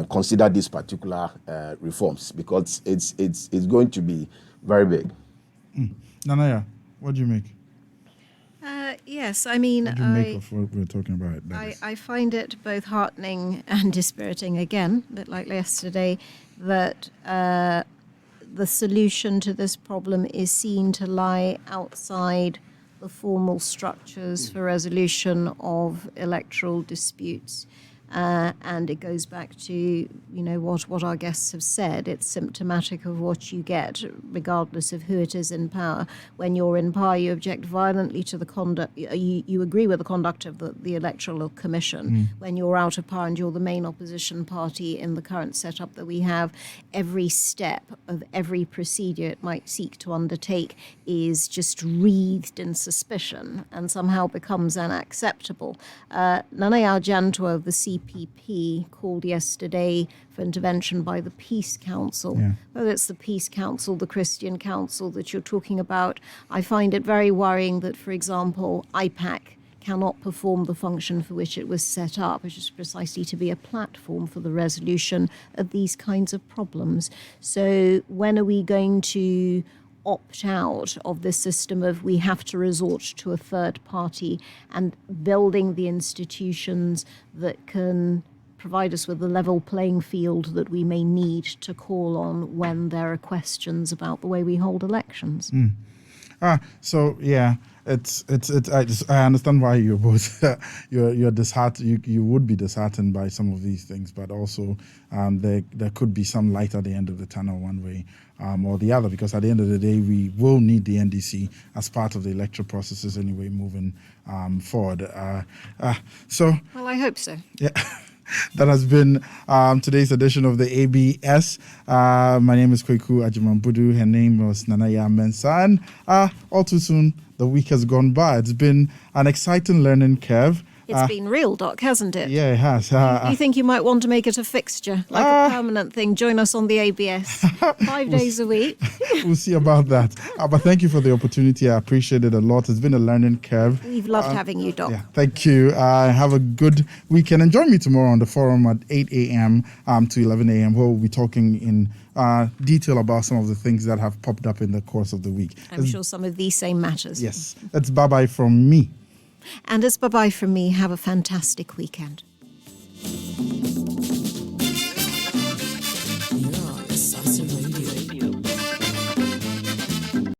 consider these particular reforms, because it's going to be very big. Nanaya, what do you make? Yes, I mean, What do you make of what we're talking about? I find it both heartening and dispiriting, again, a bit like yesterday, that the solution to this problem is seen to lie outside the formal structures for resolution of electoral disputes. And it goes back to, what our guests have said. It's symptomatic of what you get, regardless of who it is in power. When you're in power, you object violently to the conduct. You agree with the conduct of the Electoral Commission. When you're out of power and you're the main opposition party in the current setup that we have, every step of every procedure it might seek to undertake is just wreathed in suspicion and somehow becomes unacceptable. Nanaya Jantua of the CPP called yesterday for intervention by the Peace Council. Whether it's the Peace Council, the Christian Council that you're talking about, I find it very worrying that, for example, IPAC cannot perform the function for which it was set up, which is precisely to be a platform for the resolution of these kinds of problems. So when are we going to opt out of this system of we have to resort to a third party and building the institutions that can provide us with the level playing field that we may need to call on when there are questions about the way we hold elections? So yeah, it's I understand why you're both you're disheartened. You would be disheartened by some of these things, but also there could be some light at the end of the tunnel one way or the other, because at the end of the day we will need the NDC as part of the electoral processes anyway moving forward. Well, I hope so. Yeah. That has been today's edition of the ABS. My name is Kweku Ajimambudu. Her name was Nanaya Mensah. And all too soon, the week has gone by. It's been an exciting learning curve. It's been real, Doc, hasn't it? Yeah, it has. You think you might want to make it a fixture, like a permanent thing? Join us on the ABS 5 days a week. We'll see about that. But thank you for the opportunity. I appreciate it a lot. It's been a learning curve. We've loved having you, Doc. Yeah, thank you. Have a good weekend. And join me tomorrow on the forum at 8 a.m. To 11 a.m. where we'll be talking in detail about some of the things that have popped up in the course of the week. I'm sure some of these same matters. Yes. That's bye-bye from me. And it's bye-bye from me. Have a fantastic weekend.